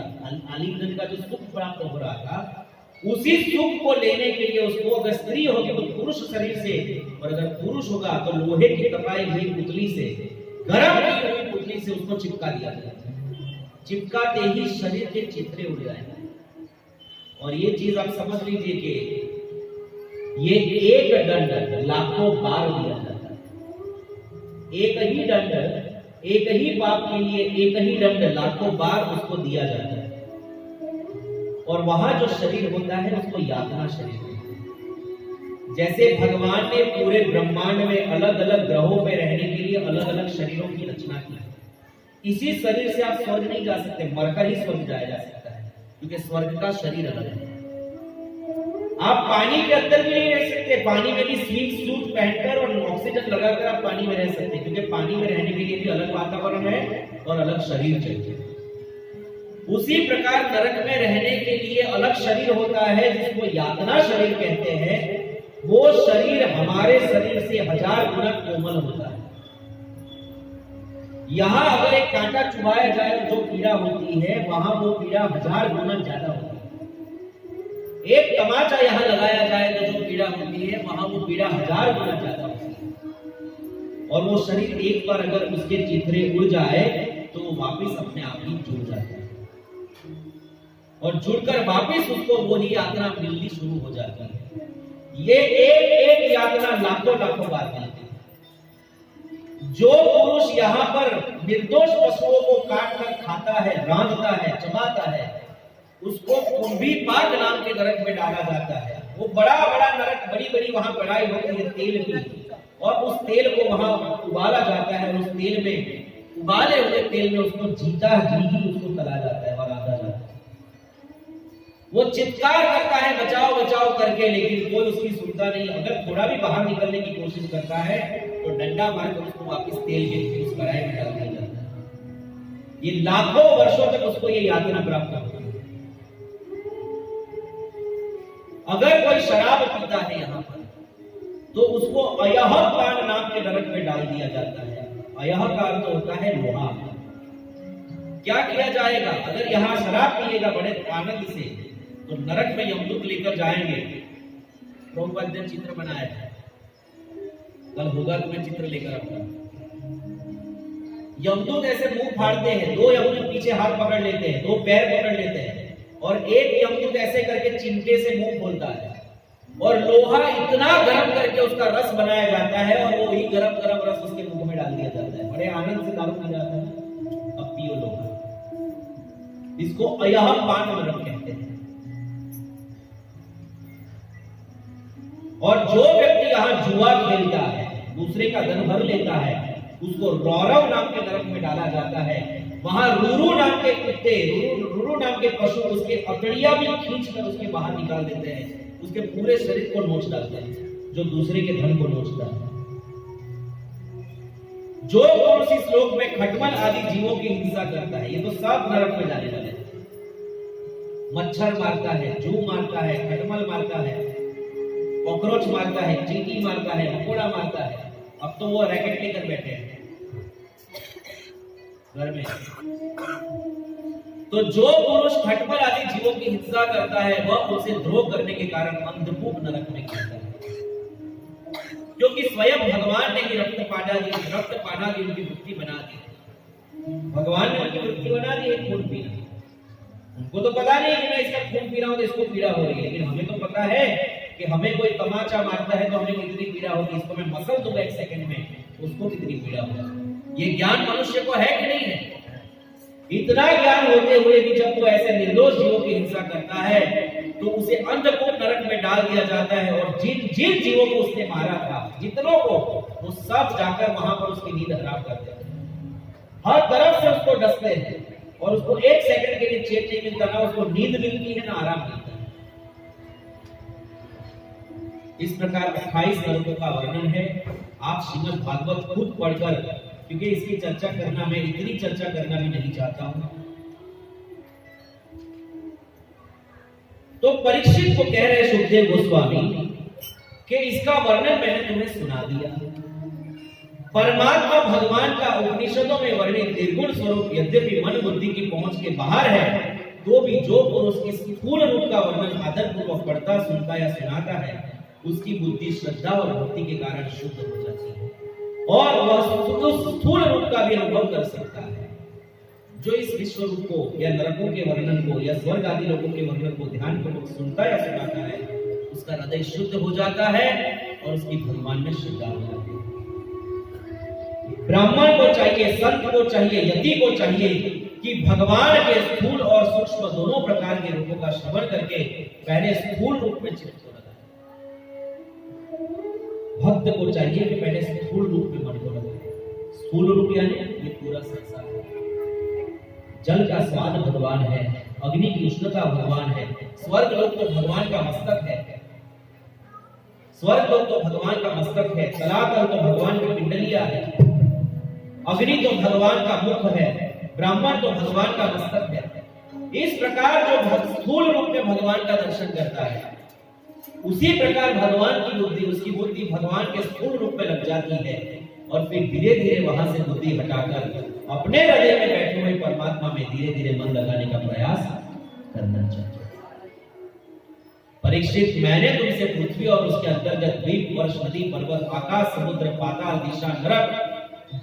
आलिंगन का जो सुख प्राप्त हो रहा था, उसी सुख को लेने के लिए उसको, अगर स्त्री होगी तो पुरुष शरीर से, और अगर पुरुष होगा तो लोहे की तपाई हुई पुतली से, गर्म की हुई पुतली से उसको चिपका दिया जाएगा। चिपकाते ही शरीर के चित्रे उड़ जाएंगे। और ये चीज आप समझ लीजिए कि ये एक दंड लाखों बार दिया जाता है। एक ही दंड, एक ही पाप के लिए एक ही दंड लाखों बार उसको दिया जाता है। और वहां जो शरीर होता है उसको यातना शरीर कहते हैं। जैसे भगवान ने पूरे ब्रह्मांड में अलग अलग ग्रहों पे रहने के लिए अलग अलग शरीरों की रचना की, इसी शरीर से आप स्वर्ग नहीं जा सकते, मरकर ही स्वर्ग जाया जा सकता है, क्योंकि स्वर्ग का शरीर अलग है। आप पानी के अंदर भी नहीं रह सकते, पानी में भी स्विम सूट पहनकर और ऑक्सीजन लगाकर आप पानी में रह सकते, क्योंकि पानी में रहने के लिए भी अलग वातावरण है और अलग शरीर चाहिए। उसी प्रकार नरक में रहने के लिए अलग शरीर होता है जिसको यातना शरीर कहते हैं। वो शरीर हमारे शरीर से 1000 गुना कोमल होता है। यहां अगर एक कांटा चुभाया जाए तो जो पीड़ा होती है वहां वो पीड़ा 1000 गुना ज्यादा होती है। एक तमाचा यहां लगाया जाए तो जो पीड़ा होती है वहां वो पीड़ा 1000 गुना ज्यादा होती है। और वो शरीर एक बार अगर उसके चित्रे उड़ जाए तो वो वापिस अपने आप ही जुड़ जाता है और जुड़कर वापिस उसको वही यातना मिलनी शुरू हो जाती है। ये एक एक यातना लाखों लाखों बार मिलती है। जो पुरुष यहाँ पर निर्दोष पशुओं को काट कर खाता है, रांधता है, चबाता है, उसको कुंभीपाक नाम के नरक में डाला जाता है। वो बड़ा बड़ा नरक, बड़ी बड़ी वहां कढ़ाई होती है तेल की, और उस तेल को वहां उबाला जाता है। उस तेल में, उबाले हुए तेल में उसको जीता जी ही उसको तला जाता है और आधा जाता है। वो चित्कार करता है बचाओ बचाओ करके, लेकिन कोई उसकी सुनता नहीं। अगर थोड़ा भी बाहर निकलने की कोशिश करता है तो डंडा मारकर उसको वापस तेल के उस कढ़ाई में डाल दिया जाता है। ये लाखों वर्षों तक उसको ये यातना प्राप्त होती है। अगर कोई शराब पीता है यहाँ पर तो उसको अयहपान नाम के नरक में डाल दिया जाता है। अयह का अर्थ होता है लोहा। क्या किया जाएगा? अगर यहाँ शराब पिएगा बड़े आनंद से तो नरक में यमदूत लेकर जाएंगे। प्रभुपाद ने चित्र बनाया है, कल होगा तो मैं चित्र लेकर आऊंगा। यमदूत ऐसे मुंह फाड़ते हैं, 2 यमदूत पीछे हाथ पकड़ लेते हैं, 2 पैर पकड़ लेते हैं, और एक यमदूत ऐसे करके चिमटे से मुंह खोलता है। और लोहा इतना गर्म करके उसका रस बनाया जाता है और वो वही गरम गरम रस उसके मुंह में डाल दिया जाता है। बड़े आनंद से दारू पी जाता है, अब पियो लोहा। इसको अयहम पान नरक कहते हैं। और जो व्यक्ति यहाँ जुआ खेलता है, दूसरे का धन भर लेता है, उसको रौरव नाम के नरक में डाला जाता है। वहां रूरू नाम के कुत्ते, रूरू नाम के पशु उसके अकड़िया भी खींच कर उसके बाहर निकाल देते हैं, उसके पूरे शरीर को नोच डालते हैं, जो दूसरे के धन को नोचता है। जो पुरुष इस लोक में खटमल आदि जीवों की हिंसा करता है, ये तो सब नरक में जाने वाले। मच्छर मारता है, जू मारता है, खटमल मारता है, कॉकरोच मारता है, चींटी मारता है, मकोड़ा मारता है। अब तो वो रैकेट लेकर बैठे हैं घर में। तो जो पुरुष खटमल आदि जीवों की हिंसा करता है, वह उसे द्रोह करने के कारण अंधकूप नरक में गिरता है, क्योंकि स्वयं भगवान ने ही रक्तपानादि उनकी वृत्ति बना दी। भगवान ने उनकी वृत्ति बना दी है खून पीना। उनको तो पता नहीं कि मैं इसका खून पी रहा हूं तो इसको पीड़ा हो रही है, लेकिन हमें तो पता है कि हमें कोई तमाचा मारता है तो हमें कितनी पीड़ा होगी। इसको मैं मसल दूंगा 1 सेकंड में, उसको कितनी पीड़ा होगी। ये ज्ञान मनुष्य को है कि नहीं है? इतना ज्ञान होते हुए भी जब वो ऐसे निर्दोष जीवों की हिंसा करता है तो उसे अंधकूप नरक में डाल दिया जाता है। और जिन जिन जीवों को उसने मारा था, जितनों को, वो सब जाकर वहां पर उसकी नींद हराम कर देते हैं। हर तरफ से उसको डसते हैं और उसको 1 सेकंड के लिए चैन नहीं मिलता, ना उसको नींद मिलती है ना आराम मिलता है। इस प्रकार 28 नरकों का वर्णन है। आप श्रीमद् भागवत खुद पढ़कर, क्योंकि इसकी चर्चा करना, मैं इतनी चर्चा करना भी नहीं चाहता हूं। तो परीक्षित को कह रहे सुखदेव गोस्वामी कि इसका वर्णन मैंने तुम्हें सुना दिया। परमात्मा भगवान का उपनिषदों में वर्णित निर्गुण स्वरूप यद्यपि मन बुद्धि की पहुंच के बाहर है, तो भी जो पुरुष इस स्थूल रूप का वर्णन आदर पूर्वक पढ़ता, सुनता या सुनाता है, उसकी बुद्धि श्रद्धा और भक्ति के कारण शुद्ध हो जाती है और वह उस स्थूल रूप का भी अनुभव कर सकता है। जो इस विश्व रूप को या नरकों के वर्णन को या स्वर्ग आदि लोगों के वर्णन को ध्यानपूर्वक सुनता या सुनाता है, उसका हृदय शुद्ध हो जाता है और उसकी भगवान में श्रद्धा हो जाती है। ब्राह्मण को चाहिए, संत को चाहिए, यति को चाहिए कि भगवान के स्थूल और सूक्ष्म दोनों प्रकार के रूपों का श्रवण करके पहले स्थूल रूप में चित्त को लगाए। भक्त को चाहिए कि पहले स्थूल रूप में मन को लगाए। स्थूल रूप यानी ये पूरा संसार है। जल का स्वाद भगवान है, अग्नि की उष्णता भगवान है, स्वर्ग लोक तो भगवान का मस्तक है, स्वर्ग लोक तो भगवान का मस्तक है, तलातल तो भगवान की पिंडलियां है, अग्नि तो भगवान का मुख है, ब्राह्मण तो भगवान का मस्तक है। इस प्रकार जो स्थूल रूप में भगवान का दर्शन करता है, उसी प्रकार भगवान की बुद्धि, उसकी बुद्धि भगवान के स्थूल रूप में लग जाती है और फिर धीरे धीरे वहां से बुद्धि हटाकर अपने हृदय में बैठे हुए परमात्मा में धीरे धीरे मन लगाने का प्रयास करना चाहिए। परीक्षित, मैंने तुमसे पृथ्वी और उसके अंतर्गत द्वीप, वर्ष, नदी, पर्वत, आकाश, समुद्र, पाताल, दिशा, नरक,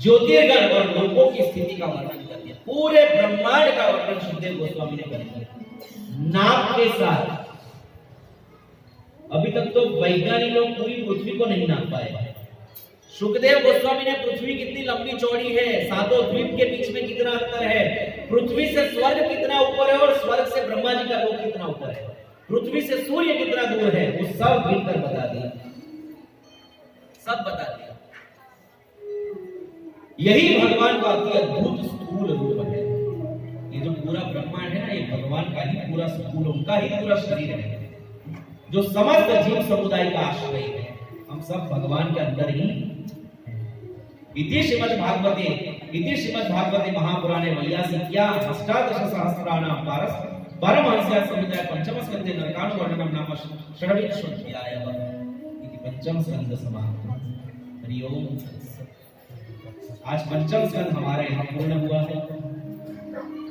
ज्योतिर्गण और लोकों की स्थिति का वर्णन कर दिया। पूरे ब्रह्मांड का वर्णन सुखदेव गोस्वामी ने कर दिया नाप के साथ। अभी तक तो वैज्ञानिक लोग पूरी पृथ्वी को नहीं नाप पाए। सुखदेव गोस्वामी ने पृथ्वी कितनी लंबी चौड़ी है, सातों द्वीप के बीच में कितना अंतर है, पृथ्वी से स्वर्ग कितना ऊपर है और स्वर्ग से ब्रह्मा जी का लोक कितना ऊपर है, पृथ्वी से सूर्य कितना दूर है, वो सब गिनकर बता दिया, सब बता दिया। यही भगवान का अति अद्भुत स्थूल रूप है। ये जो पूरा ब्रह्मांड है ना, ये भगवान का ही पूरा स्थूल, उनका ही पूरा शरीर है, जो समस्त जीव समुदाय का आश्रय है। हम सब भगवान के अंदर ही। इति श्रीमद् भागवते महापुराणे वैयासिक्यां अष्टादश सहस्राणां परमहंस्या संहितायां पंचम स्कंधे नरकानुवर्णनं नाम षड्विंशोऽध्यायः इति पंचम स्कंध समाप्त। हरि ओम। आज पंचम स्कंध हमारे यहाँ पूर्ण हुआ है।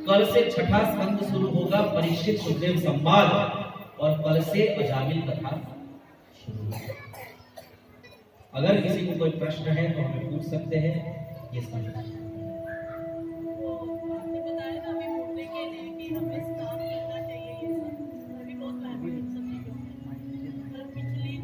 कल से छठा स्कंध शुरू होगा, परीक्षित सुखदेव संवाद, और कल से अजामिल कथा शुरू होगी। अगर किसी को कोई प्रश्न है तो हमें पूछ सकते हैं। ये समझ पिछली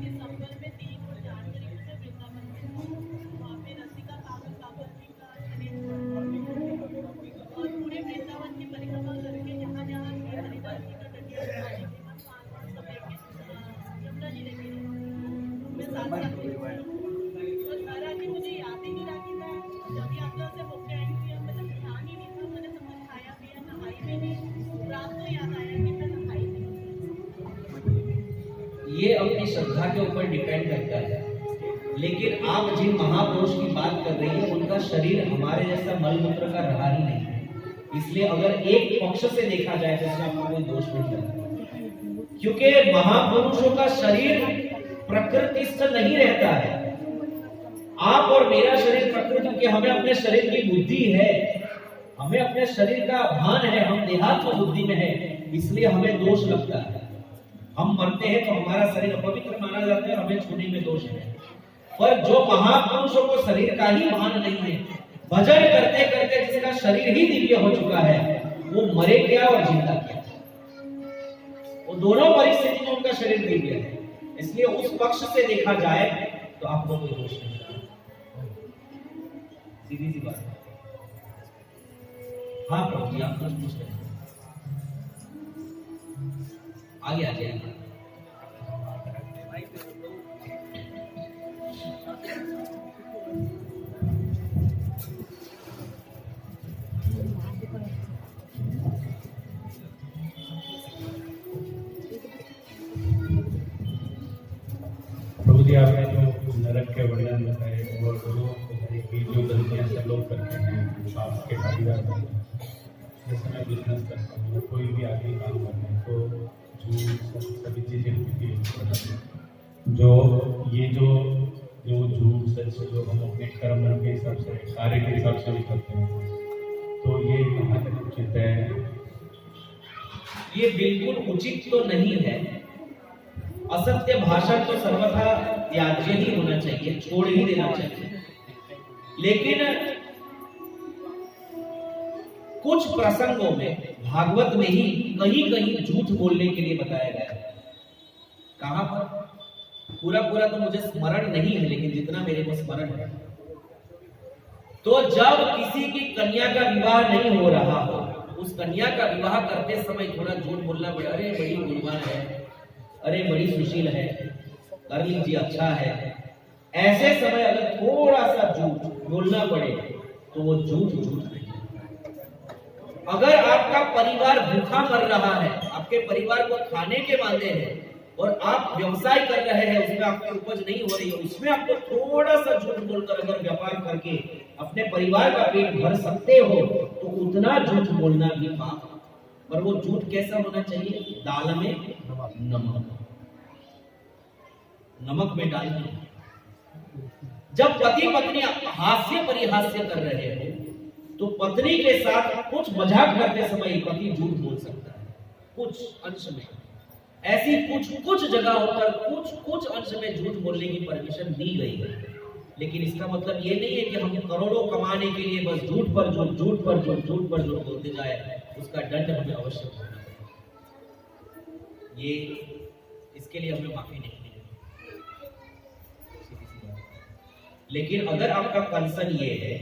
ये अपनी श्रद्धा के ऊपर डिपेंड करता है। लेकिन आप जिन महापुरुष की बात कर रही है उनका शरीर हमारे जैसा मलमूत्र का रहा ही नहीं है, इसलिए अगर एक पक्ष से देखा जाए तो इसमें आपको कोई दोष नहीं लगता, क्योंकि महापुरुषों का शरीर प्रकृतिस्थ नहीं रहता है। आप और मेरा शरीर प्रकृति के, हमें अपने शरीर की बुद्धि है, हमें अपने शरीर का भान है, हम देहात्म बुद्धि में है, इसलिए हमें दोष लगता है। हम मरते हैं तो हमारा शरीर अपवित्र माना जाता है, हमें छूने में दोष है। पर जो महापुरुषों को शरीर का ही भान नहीं है, भजन करते करते जिसका शरीर ही दिव्य हो चुका है, वो मरे क्या और जिंदा क्या, वो दोनों परिस्थिति में उनका शरीर दिव्य है। इसलिए उस पक्ष से देखा जाए तो आपको कोई दोष नहीं, सीधी सी बात है। हाँ प्रभु जी, आप कुछ पूछ रहे हैं, आगे आ जाइए। प्रभु जी, आपने जो नरक के वर्णन बताए और जो गलतियां सब लोग करते हैं, पाप के भागीदार बनते हैं, जैसे मैं बिजनेस करता हूँ, कोई भी आगे काम करना है तो झूठ सभी चीज़ें होती है। जो झूठ सच जो हम अपने कर्म के हिसाब से, कार्य के हिसाब से भी करते हैं, तो ये कहाँ तक उचित है? ये बिल्कुल उचित तो नहीं है। असत्य भाषण तो सर्वथा त्याज्य ही होना चाहिए, छोड़ ही देना चाहिए। लेकिन कुछ प्रसंगों में भागवत में ही कहीं कहीं झूठ बोलने के लिए बताया गया है। कहां पर? पूरा तो मुझे स्मरण नहीं है, लेकिन जितना मेरे को स्मरण है, तो जब किसी की कन्या का विवाह नहीं हो रहा हो, उस कन्या का विवाह करते समय थोड़ा झूठ बोलना पड़े, अरे बड़ी गुणवान है, अरे बड़ी सुशील है, कर लीजिए, अच्छा है। ऐसे समय अगर थोड़ा सा झूठ बोलना पड़े तो वो झूठ नहीं। अगर आपका परिवार भूखा मर रहा है, आपके परिवार को खाने के वादे हैं और आप व्यवसाय कर रहे हैं, उसमें आपकी उपज नहीं हो रही है, उसमें आपको थोड़ा सा झूठ बोलकर अगर व्यापार करके अपने परिवार का पेट भर सकते हो तो उतना झूठ बोलना भी पाप। पर वो झूठ कैसा होना चाहिए? दाल में नमक में डालना। जब पति पत्नी हास्य परिहास्य कर रहे हो तो पत्नी के साथ कुछ मजाक करते समय पति झूठ बोल सकता है, कुछ अंश में। ऐसी कुछ जगहों पर कुछ अंश में झूठ बोलने की परमिशन दी गई है। लेकिन इसका मतलब ये नहीं है कि हम करोड़ों कमाने के लिए बस झूठ पर झूठ बोलते जाए, उसका दंड हमें अवश्य भरना है। ये इसके लिए हमें माफी नहीं मिलेगी। लेकिन अगर आपका कंसर्न ये है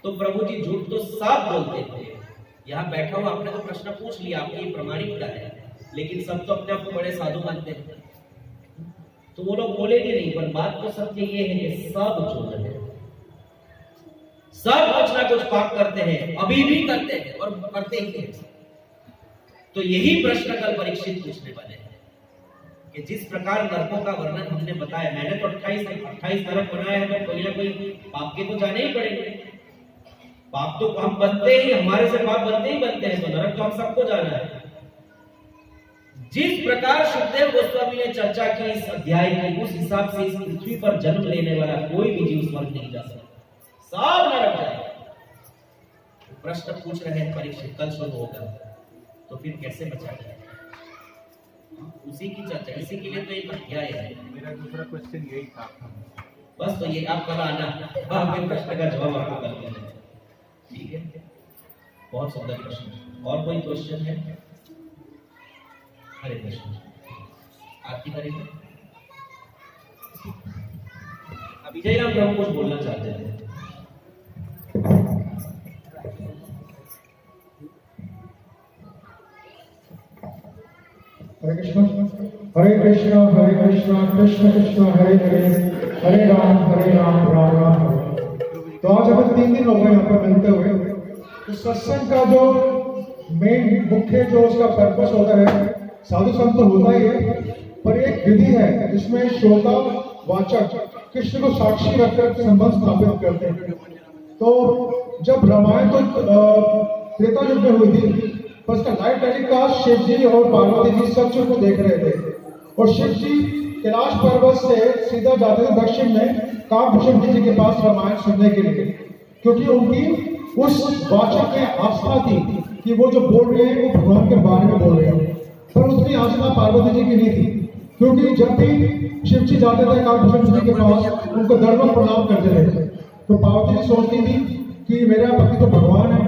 तो प्रभु जी झूठ तो साफ बोलते थे। यहाँ बैठा हुआ आपने तो प्रश्न पूछ लिया, आपकी प्रामाणिकता है, लेकिन सब तो अपने आप को बड़े साधु मानते हैं, तो वो लोग बोलेंगे नहीं। पर बात तो सत्य ये है कि सब झूठ है, सब कुछ ना कुछ पाप करते हैं, अभी भी करते हैं और करते ही हैं। तो यही प्रश्न कल परीक्षित पूछने वाले हैं कि जिस प्रकार नरकों का वर्णन हमने बताया, मैंने तो 28 नरक बनाए हैं, तो कोई ना कोई पाप के तो जाने ही पड़ेंगे। पाप तो हम बनते ही, हमारे से पाप बनते ही बनते हैं, तो नरक तो हम सबको जाना है। जिस प्रकार सुखदेव गोस्वामी ने चर्चा की इस अध्याय की, उस हिसाब से इस पृथ्वी पर जन्म लेने वाला कोई भी जीव स्वर्ग नहीं जा सकता, सब नरक जाएगा। प्रश्न पूछ रहे हैं परीक्षित, कल शुरू होगा तो फिर कैसे बचा जाए? उसी की चर्चा, इसी के लिए तो एक अध्याय है। मेरा दूसरा क्वेश्चन यही था। बस तो ये आप कल आना, आपके प्रश्न का जवाब आपको कल देना, ठीक है? बहुत सुंदर प्रश्न। और कोई क्वेश्चन है? हरे कृष्ण। आरती करेंगे। अभी जयराम प्रभु कुछ बोलना चाहते हैं। हरे कृष्ण कृष्ण कृष्ण हरे हरे, हरे राम राम राम हरे। तो आज हमें 3 दिन हो गए यहाँ पर मिलते हुए। तो सत्संग का जो मेन मुख्य जो उसका पर्पस होता है, साधु संत तो होता ही है, पर एक विधि है जिसमें श्रोता वाचक कृष्ण को साक्षी रखकर संबंध स्थापित करते हैं। तो जब रामायण तो त्रेता युग में हुई थी, पर उसका लाइव टेलीकास्ट शिव जी और पार्वती जी सचमुच को देख रहे थे, और शिव जी कैलाश पर्वत से सीधा जाते थे दक्षिण में काकभूषण जी के पास रामायण सुनने के लिए, क्योंकि उनकी उस वाचक में आस्था थी कि वो जो बोल रहे हैं वो भगवान के बारे में बोल रहे हैं। पर उतनी आस्था पार्वती जी की नहीं थी, क्योंकि जब भी शिव जी जाते थे काकभूषण जी के पास उनको दंडवत प्रणाम करते थे। तो पार्वती जी सोचती थी कि मेरा पति तो भगवान है,